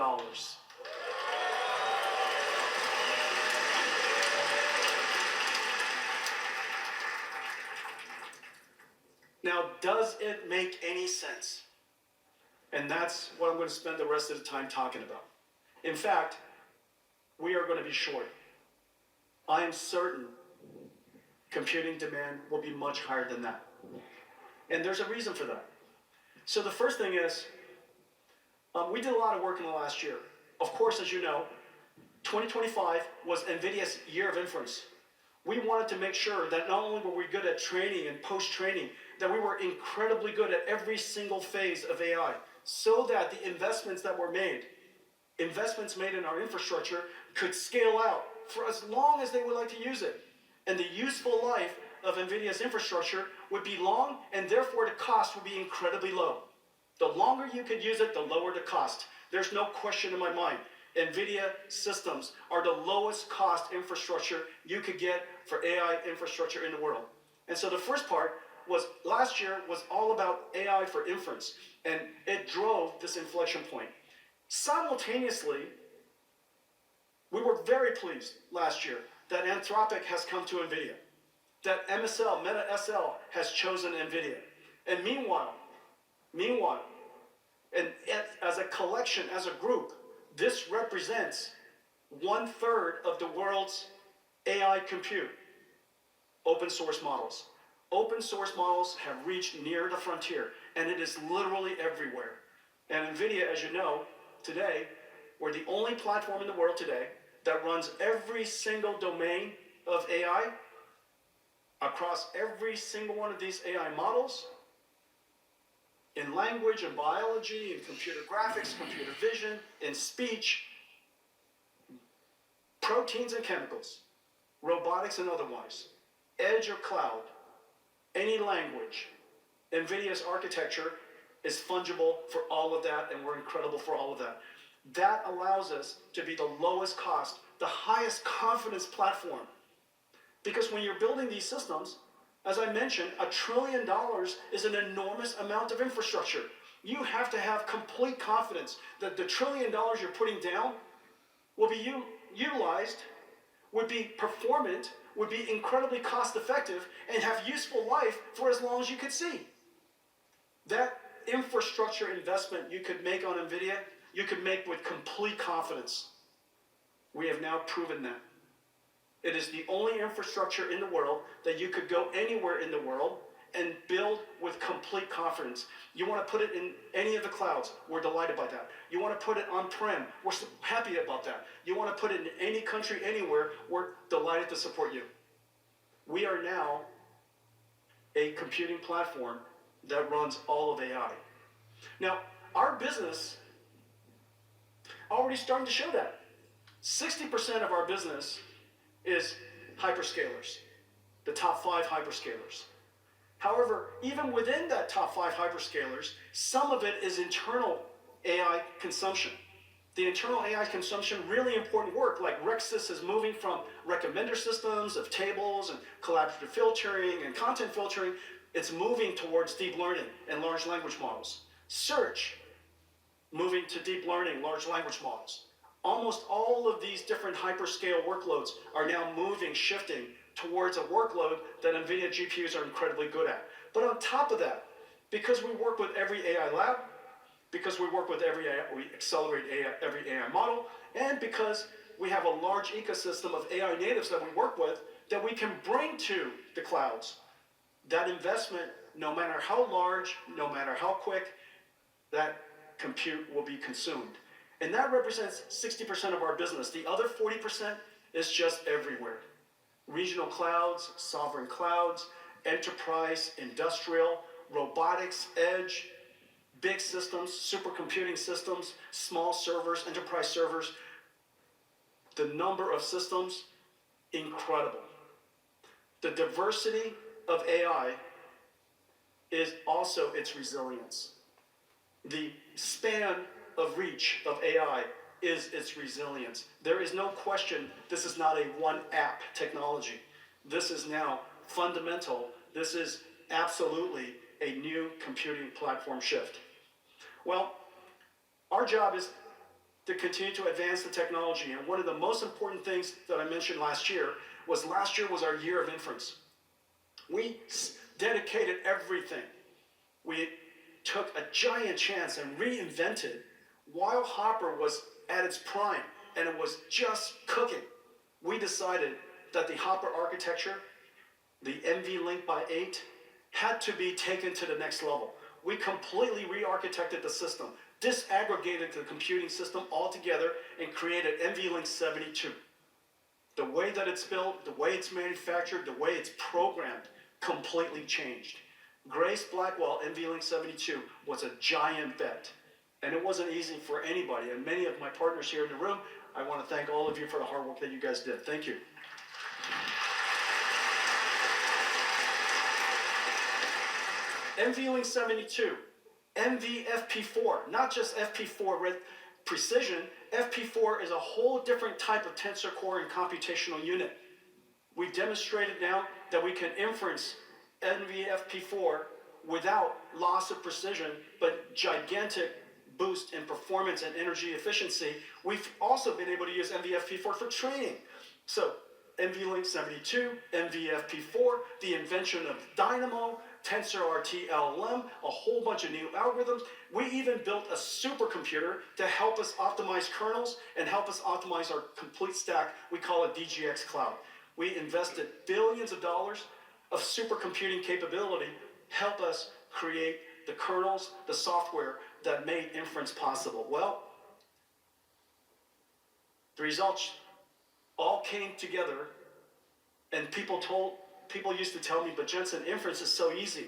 Now, does it make any sense? And that's what I'm going to spend the rest of the time talking about. In fact, we are going to be short. I am certain computing demand will be much higher than that. And there's a reason for that. So the first thing is, we did a lot of work in the last year. Of course, as you know, 2025 was NVIDIA's year of inference. We wanted to make sure that not only were we good at training and post-training, that we were incredibly good at every single phase of AI, so that the investments that were made, investments made in our infrastructure, could scale out for as long as they would like to use it. And the useful life of NVIDIA's infrastructure would be long, and therefore the cost would be incredibly low. The longer you could use it, the lower the cost. There's no question in my mind. NVIDIA systems are the lowest cost infrastructure you could get for AI infrastructure in the world. And so the first part was, last year was all about AI for inference, and it drove this inflection point. Simultaneously, we were very pleased last year that Anthropic has come to NVIDIA, that MSL, Meta SL, has chosen NVIDIA. And meanwhile, and as a collection, as a group, this represents 1/3 of the world's AI compute, open source models. Open source models have reached near the frontier, and it is literally everywhere. And NVIDIA, as you know, today, we're the only platform in the world today that runs every single domain of AI across every single one of these AI models, in language and biology, in computer graphics, computer vision, in speech, proteins and chemicals, robotics and otherwise, edge or cloud, any language. NVIDIA's architecture is fungible for all of that, and we're incredible for all of that. That allows us to be the lowest cost, the highest confidence platform. Because when you're building these systems, as I mentioned, $1 trillion is an enormous amount of infrastructure. You have to have complete confidence that the $1 trillion you're putting down will be utilized, would be performant, would be incredibly cost effective, and have useful life for as long as you could see. That infrastructure investment you could make on NVIDIA, you could make with complete confidence. We have now proven that. It is the only infrastructure in the world that you could go anywhere in the world and build with complete confidence. You want to put it in any of the clouds, we're delighted by that. You want to put it on-prem, we're happy about that. You want to put it in any country, anywhere, we're delighted to support you. We are now a computing platform that runs all of AI. Now, our business already starting to show that. 60% of our business is hyperscalers, the top 5 hyperscalers. However, even within that top 5 hyperscalers, some of it is internal AI consumption. The internal AI consumption, really important work, like RecSys is moving from recommender systems of tables and collaborative filtering and content filtering, it's moving towards deep learning and large language models. Search, moving to deep learning, large language models. Almost all of these different hyperscale workloads are now moving, shifting towards a workload that NVIDIA GPUs are incredibly good at. But on top of that, because we work with every AI lab, because we work with every AI, we accelerate every AI model, and because we have a large ecosystem of AI natives that we work with, that we can bring to the clouds, that investment, no matter how large, no matter how quick, that compute will be consumed. And that represents 60% of our business. The other 40% is just everywhere. Regional clouds, sovereign clouds, enterprise, industrial, robotics, edge, big systems, supercomputing systems, small servers, enterprise servers. The number of systems, incredible. The diversity of AI is also its resilience. The span of reach of AI is its resilience. There is no question this is not a one app technology. This is now fundamental. This is absolutely a new computing platform shift. Well, our job is to continue to advance the technology. And one of the most important things that I mentioned last year was our year of inference. We dedicated everything. We took a giant chance and reinvented while Hopper was at its prime and it was just cooking. We decided that the Hopper architecture, the NVLink by 8, had to be taken to the next level. We completely re-architected the system, disaggregated the computing system altogether, and created NVLink 72. The way that it's built, the way it's manufactured, the way it's programmed, completely changed. Grace Blackwell NVLink 72 was a giant bet. And it wasn't easy for anybody. And many of my partners here in the room, I want to thank all of you for the hard work that you guys did. Thank you. NVLink 72, NVFP4, not just FP4 precision. FP4 is a whole different type of tensor core and computational unit. We've demonstrated now that we can inference NVFP4 without loss of precision, but gigantic boost in performance and energy efficiency. We've also been able to use NVFP4 for training. So NVLink 72, NVFP4, the invention of Dynamo, TensorRT LLM, a whole bunch of new algorithms. We even built a supercomputer to help us optimize kernels and help us optimize our complete stack. We call it DGX Cloud. We invested billions of dollars of supercomputing capability, help us create the kernels, the software that made inference possible. Well, the results all came together, and people used to tell me, but Jensen, inference is so easy.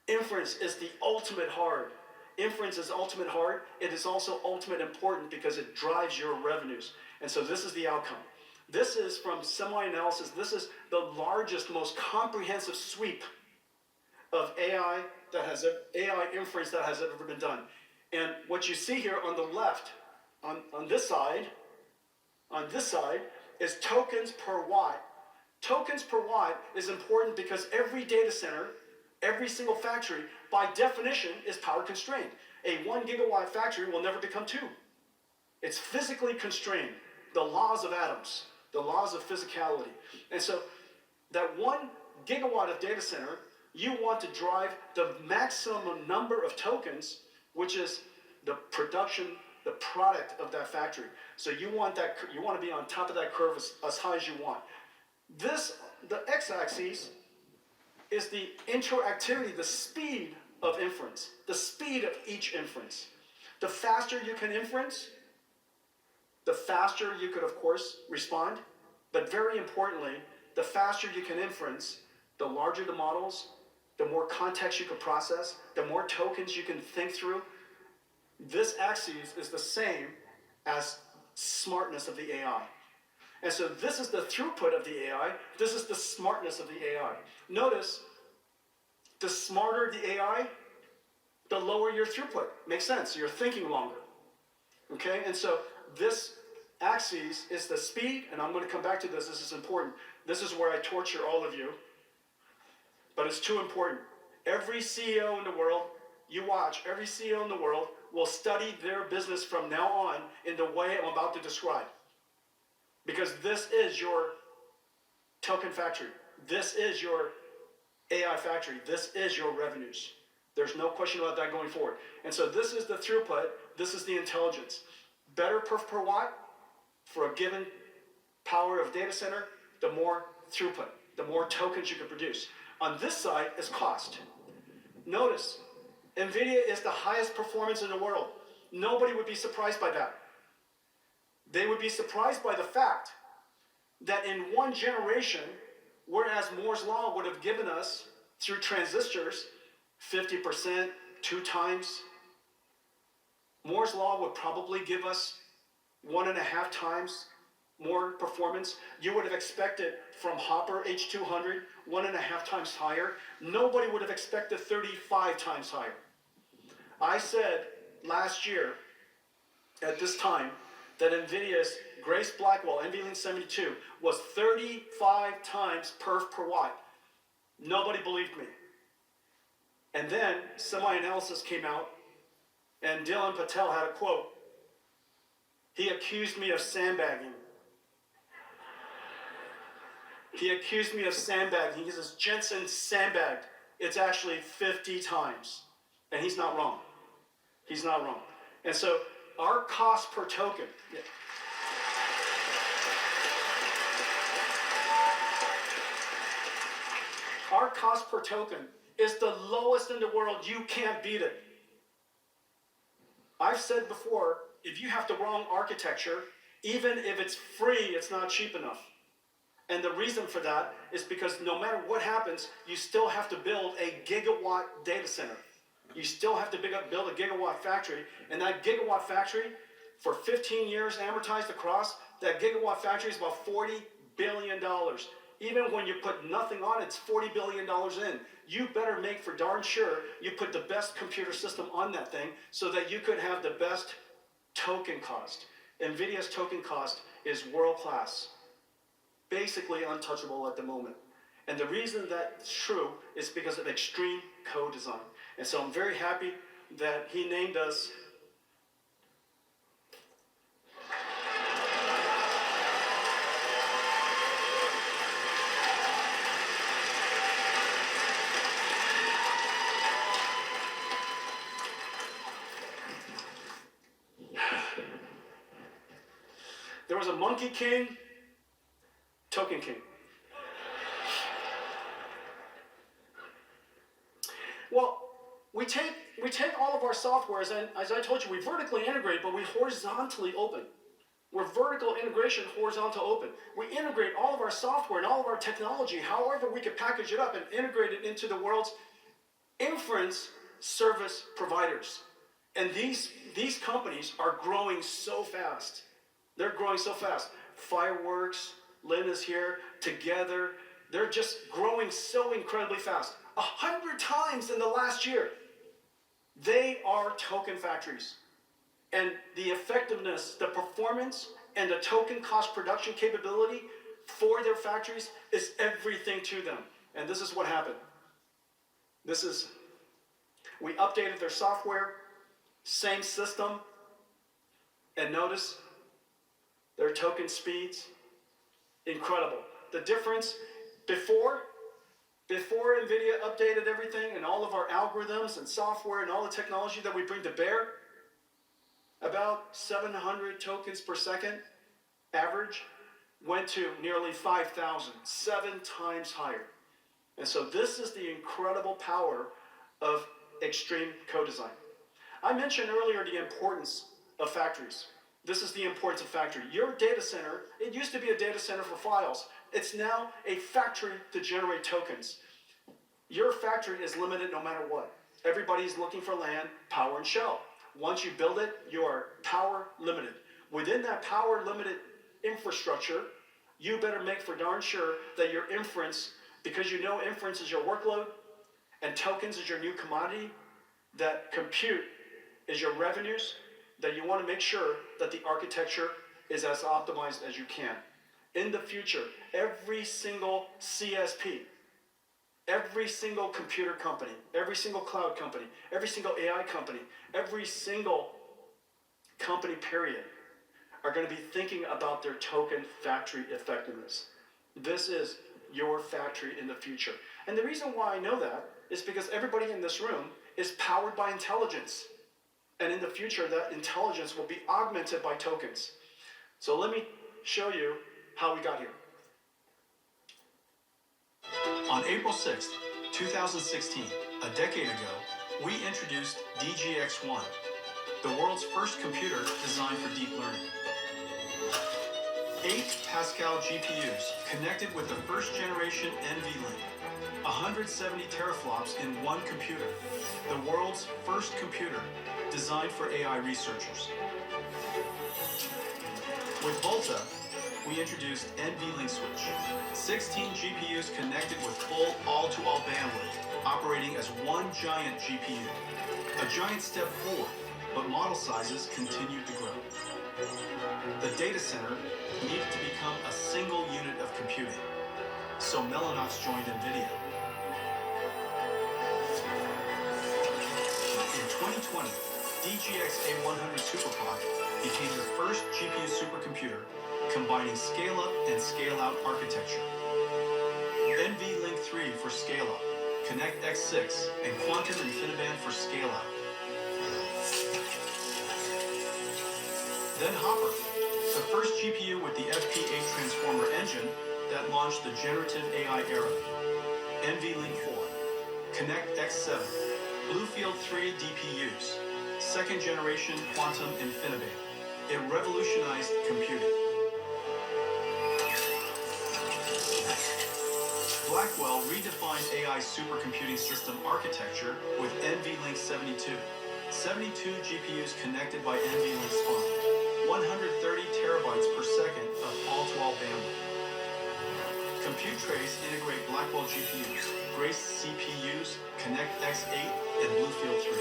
Inference is the ultimate hard. Inference is ultimate hard. It is also ultimate important because it drives your revenues. And so this is the outcome. This is from semi-analysis. This is the largest, most comprehensive sweep of AI inference that has ever been done. And what you see here on the left, on this side, is tokens per watt. Tokens per watt is important because every data center, every single factory, by definition, is power constrained. A 1 gigawatt factory will never become 2. It's physically constrained. The laws of atoms, the laws of physicality. And so that 1 gigawatt of data center, you want to drive the maximum number of tokens, which is the production, the product of that factory. So you want to be on top of that curve as high as you want. The x-axis is the interactivity, the speed of inference, the speed of each inference. The faster you can inference, the faster you could, of course, respond. But very importantly, the faster you can inference, the larger the models, the more context you can process, the more tokens you can think through. This axis is the same as smartness of the AI. And so this is the throughput of the AI. This is the smartness of the AI. Notice, the smarter the AI, the lower your throughput. Makes sense. You're thinking longer. Okay? And so this axis is the speed, and I'm going to come back to this. This is important. This is where I torture all of you. But it's too important. Every CEO in the world, you watch, every CEO in the world will study their business from now on in the way I'm about to describe. Because this is your token factory. This is your AI factory. This is your revenues. There's no question about that going forward. And so this is the throughput. This is the intelligence. Better perf per watt for a given power of data center, the more throughput, the more tokens you can produce. On this side is cost. Notice, NVIDIA is the highest performance in the world. Nobody would be surprised by that. They would be surprised by the fact that in one generation, whereas Moore's law would have given us, through transistors, 50%, 2 times, Moore's law would probably give us 1.5 times more performance. You would have expected from Hopper H200, 1.5 times higher. Nobody would have expected 35 times higher. I said last year at this time that NVIDIA's Grace Blackwell NVLink 72 was 35 times perf per watt. Nobody believed me. And then semi-analysis came out, and Dylan Patel had a quote. He accused me of sandbagging. He accused me of sandbagging. He says, Jensen sandbagged. It's actually 50 times. And he's not wrong. He's not wrong. And so our cost per token. Yeah. Our cost per token is the lowest in the world. You can't beat it. I've said before, if you have the wrong architecture, even if it's free, it's not cheap enough. And the reason for that is because no matter what happens, you still have to build a gigawatt data center. You still have to build a gigawatt factory. And that gigawatt factory, for 15 years amortized across, that gigawatt factory is about $40 billion. Even when you put nothing on it, it's $40 billion in. You better make for darn sure you put the best computer system on that thing so that you could have the best token cost. NVIDIA's token cost is world-class, basically untouchable at the moment. And the reason that's true is because of extreme co-design. And so I'm very happy that he named us there was a Monkey King, Token King. Well, we take all of our softwares, and as I told you, we vertically integrate, but we horizontally open. We're vertical integration, horizontal open. We integrate all of our software and all of our technology, however we could package it up and integrate it into the world's inference service providers. And these companies are growing so fast. They're growing so fast. Fireworks, Lynn is here, Together, they're just growing so incredibly fast. 100 times in the last year. They are token factories. And the effectiveness, the performance, and the token cost production capability for their factories is everything to them. And this is what happened. We updated their software, same system, and notice their token speeds, incredible. The difference, before NVIDIA updated everything and all of our algorithms and software and all the technology that we bring to bear, about 700 tokens per second average went to nearly 5,000, 7 times higher. And so this is the incredible power of extreme co-design. I mentioned earlier the importance of factories. This is the importance of factory. Your data center, it used to be a data center for files. It's now a factory to generate tokens. Your factory is limited no matter what. Everybody's looking for land, power, and shell. Once you build it, you are power limited. Within that power limited infrastructure, you better make for darn sure that your inference, because you know inference is your workload and tokens is your new commodity, that compute is your revenues, that you want to make sure that the architecture is as optimized as you can. In the future, every single CSP, every single computer company, every single cloud company, every single AI company, every single company period are going to be thinking about their token factory effectiveness. This is your factory in the future. And the reason why I know that is because everybody in this room is powered by intelligence. And in the future, that intelligence will be augmented by tokens. So let me show you how we got here. On April 6th, 2016, a decade ago, we introduced DGX-1, the world's first computer designed for deep learning. 8 Pascal GPUs connected with the first generation NVLink. 170 teraflops in one computer, the world's first computer designed for AI researchers. With Volta, we introduced NVLink Switch. 16 GPUs connected with full all-to-all bandwidth, operating as one giant GPU. A giant step forward, but model sizes continued to grow. The data center needed to become a single unit of computing, so Mellanox joined NVIDIA. In 2020, DGX-A100 SuperPOD became the first GPU supercomputer combining scale-up and scale-out architecture. NVLink 3 for scale-up, Connect X6, and Quantum InfiniBand for scale-out. Then Hopper, the first GPU with the FP8 transformer engine that launched the generative AI era. NVLink 4, Connect X7, Bluefield 3 DPUs, second generation Quantum InfiniBand. It revolutionized computing. Blackwell redefined AI supercomputing system architecture with NVLink 72. 72 GPUs connected by NVLink Spine. 130 terabytes per second of all-to-all bandwidth. Compute trays integrate Blackwell GPUs, Grace CPUs, Connect X8, and Bluefield 3.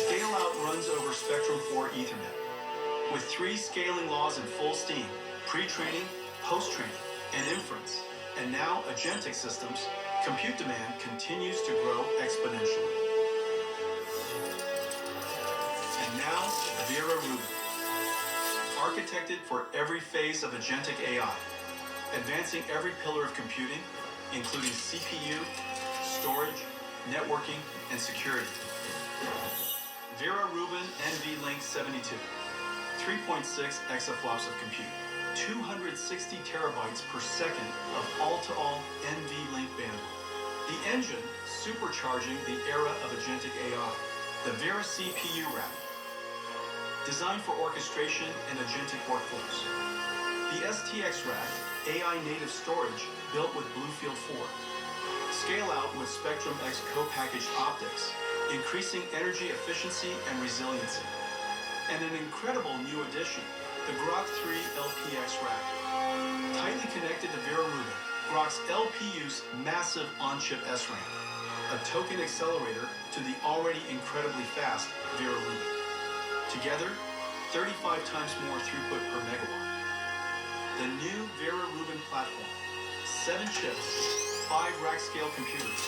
Scale-out runs over Spectrum 4 Ethernet. With 3 scaling laws in full steam, pre-training, post-training, and inference, and now agentic systems, compute demand continues to grow exponentially. And now, Vera Rubin. Architected for every phase of agentic AI, advancing every pillar of computing, including CPU, storage, networking, and security. Vera Rubin NVLink 72, 3.6 exaflops of compute. 260 terabytes per second of all-to-all NVLink bandwidth. The engine supercharging the era of agentic AI, the Vera CPU rack, designed for orchestration and agentic workflows. The STX rack, AI native storage built with Bluefield 4. Scale out with Spectrum X co-packaged optics, increasing energy efficiency and resiliency. And an incredible new addition, the Grok 3 LPX rack. Tightly connected to Vera Rubin, Grok's LPU's massive on-chip SRAM, a token accelerator to the already incredibly fast Vera Rubin. Together, 35 times more throughput per megawatt. The new Vera Rubin platform, 7 chips, 5 rack-scale computers,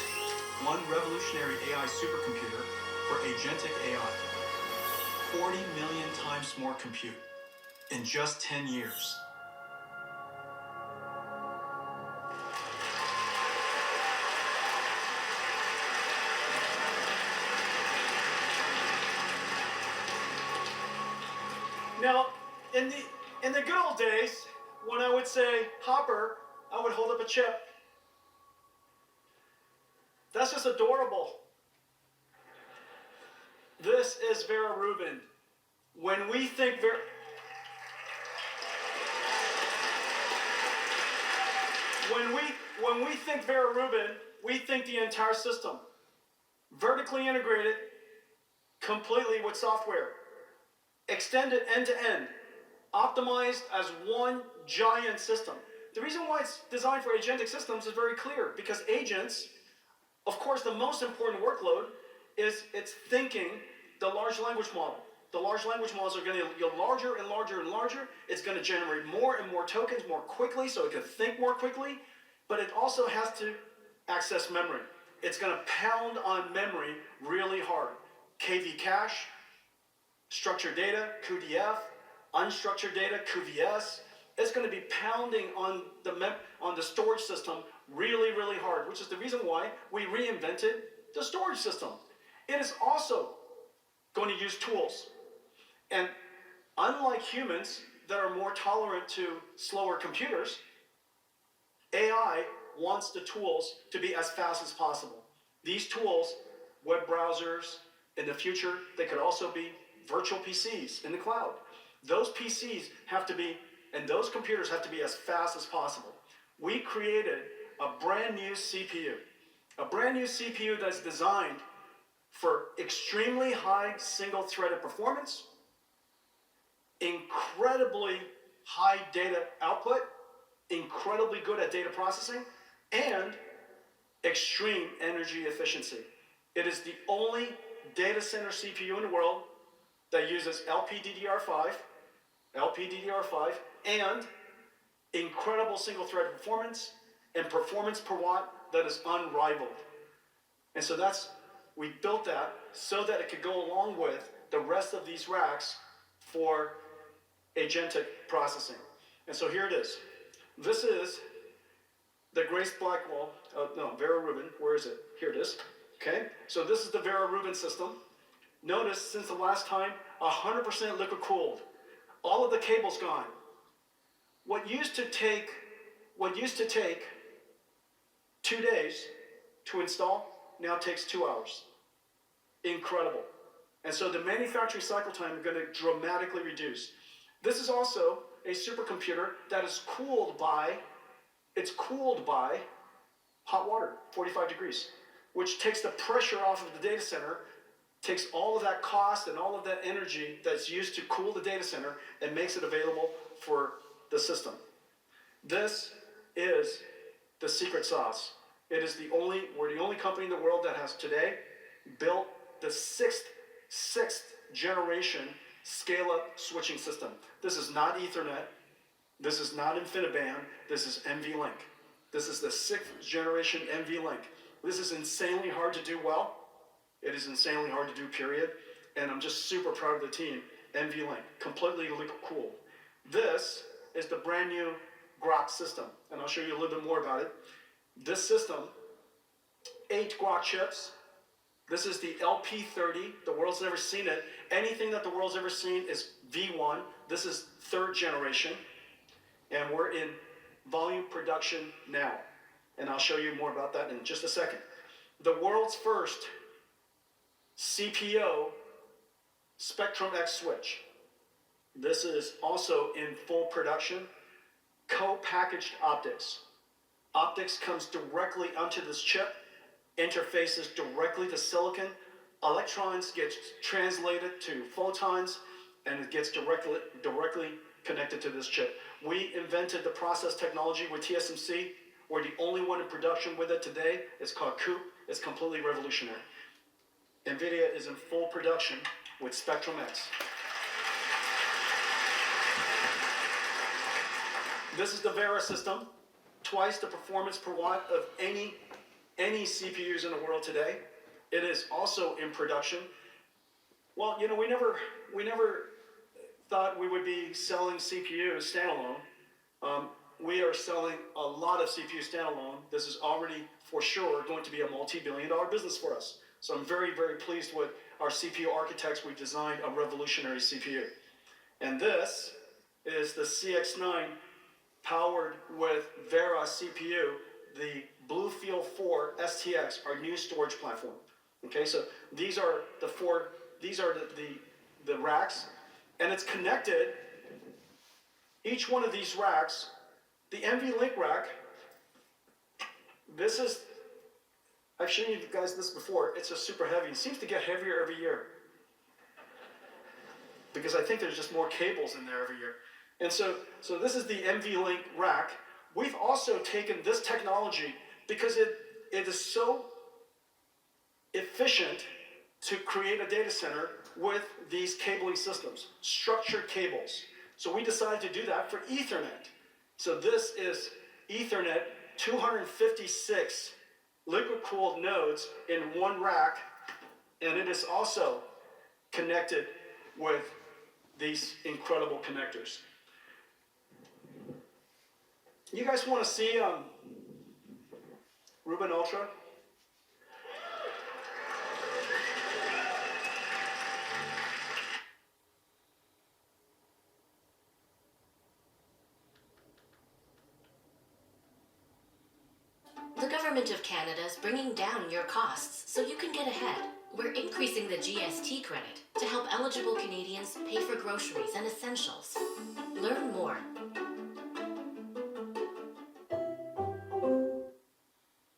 1 revolutionary AI supercomputer for agentic AI. 40 million times more compute in just 10 years. Now, in the good old days, when I would say Hopper, I would hold up a chip. That's just adorable. This is Vera Rubin. When we think when we think Vera Rubin, we think the entire system, vertically integrated, completely with software, extended end to end, optimized as one giant system. The reason why it's designed for agentic systems is very clear, because agents, of course, the most important workload is it's thinking the large language model. The large language models are going to get larger and larger and larger. It's going to generate more and more tokens more quickly, so it can think more quickly, but it also has to access memory. It's going to pound on memory really hard. KV cache, structured data, QDF, unstructured data, QVS. It's going to be pounding on the storage system really, really hard, which is the reason why we reinvented the storage system. It is also going to use tools. And unlike humans that are more tolerant to slower computers, AI wants the tools to be as fast as possible. These tools, web browsers, in the future, they could also be virtual PCs in the cloud. Those PCs have to be, and those computers have to be as fast as possible. We created a brand new CPU. A brand new CPU that's designed for extremely high single-threaded performance, incredibly high data output, incredibly good at data processing, and extreme energy efficiency. It is the only data center CPU in the world that uses LPDDR5, and incredible single-threaded performance and performance per watt that is unrivaled. And so we built that so that it could go along with the rest of these racks for agentic processing. And so here it is. This is the Grace Blackwell, Vera Rubin, where is it? Here it is, okay? So this is the Vera Rubin system. Notice, since the last time, 100% liquid cooled. All of the cables gone. What used to take 2 days to install now takes 2 hours. Incredible. And so the manufacturing cycle time is going to dramatically reduce. This is also a supercomputer that is cooled by hot water, 45 degrees, which takes the pressure off of the data center, takes all of that cost and all of that energy that's used to cool the data center and makes it available for the system. This is the secret sauce. We're the only company in the world that has today built the sixth generation scale-up switching system. This is not Ethernet. This is not InfiniBand. This is NVLink. This is the 6th generation NVLink. This is insanely hard to do well. It is insanely hard to do, period. And I'm just super proud of the team. NVLink, completely liquid cooled. This is the brand new Grok system, and I'll show you a little bit more about it. This system, 8 Grok chips. This is the LP30. The world's never seen it. Anything that the world's ever seen is V1. This is 3rd generation. And we're in volume production now. And I'll show you more about that in just a second. The world's first CPO Spectrum X switch. This is also in full production. Co-packaged optics. Optics comes directly onto this chip, interfaces directly to silicon. Electrons get translated to photons, and it gets directly connected to this chip. We invented the process technology with TSMC. We're the only one in production with it today. It's called COUPE. It's completely revolutionary. NVIDIA is in full production with Spectrum X. This is the Vera system, twice the performance per watt of any CPUs in the world today. It is also in production. Well, we never thought we would be selling CPUs standalone. We are selling a lot of CPUs standalone. This is already, for sure, going to be a multi-billion-dollar business for us. So I'm very, very pleased with our CPU architects. We've designed a revolutionary CPU. And this is the CX9 powered with Vera CPU, the Bluefield 4 STX, our new storage platform. Okay, so these are the racks, and it's connected. Each one of these racks, the NVLink rack This is, I've shown you guys this before. It's a super heavy. It seems to get heavier every year. Because I think there's just more cables in there every year. And so this is the NVLink rack. We've also taken this technology because it is so efficient to create a data center with these cabling systems, structured cables. So we decided to do that for Ethernet. So this is Ethernet, 256 liquid-cooled nodes in one rack, and it is also connected with these incredible connectors. You guys want to see Rubin Ultra? The government of Canada is bringing down your costs so you can get ahead. We're increasing the GST credit to help eligible Canadians pay for groceries and essentials. Learn more.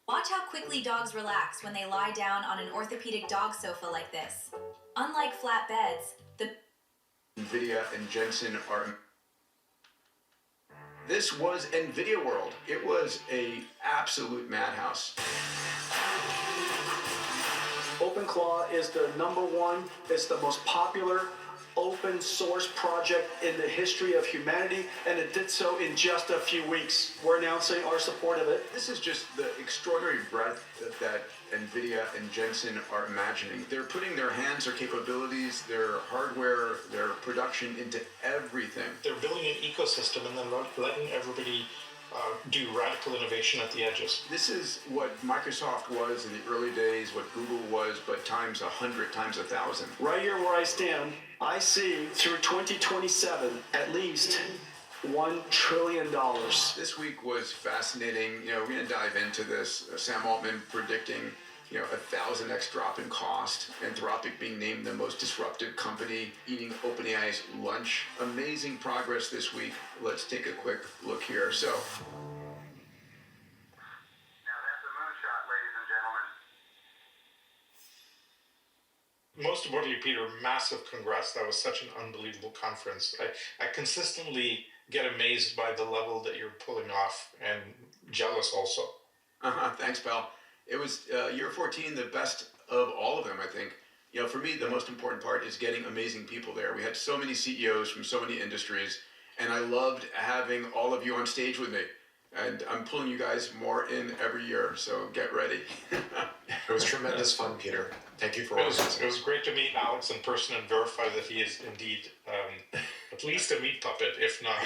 Watch how quickly dogs relax when they lie down on an orthopedic dog sofa like this. Unlike flat beds, the NVIDIA and Jensen are... This was NVIDIA World. It was an absolute madhouse. OpenClaw is the #1, it's the most popular open source project in the history of humanity, and it did so in just a few weeks. We're announcing our support of it. This is just the extraordinary breadth that NVIDIA and Jensen are imagining. They're putting their hands, their capabilities, their hardware, their production into everything. They're building an ecosystem and then letting everybody do radical innovation at the edges. This is what Microsoft was in the early days, what Google was, but times 100, times 1,000. Right here where I stand, I see through 2027 at least $1 trillion. This week was fascinating. We're going to dive into this. Sam Altman predicting, a 1,000x drop in cost. Anthropic being named the most disruptive company, eating OpenAI's lunch. Amazing progress this week. Let's take a quick look here. So, now that's a moonshot, ladies and gentlemen. Most importantly, Peter, massive congrats. That was such an unbelievable conference. I consistently get amazed by the level that you're pulling off and jealous also. Thanks, pal. It was year 14, the best of all of them, I think. For me, the most important part is getting amazing people there. We had so many CEOs from so many industries, and I loved having all of you on stage with me. And I'm pulling you guys more in every year, so get ready. It was tremendous fun, Peter. Thank you for It was great to meet Alex in person and verify that he is indeed at least a meat puppet, if not.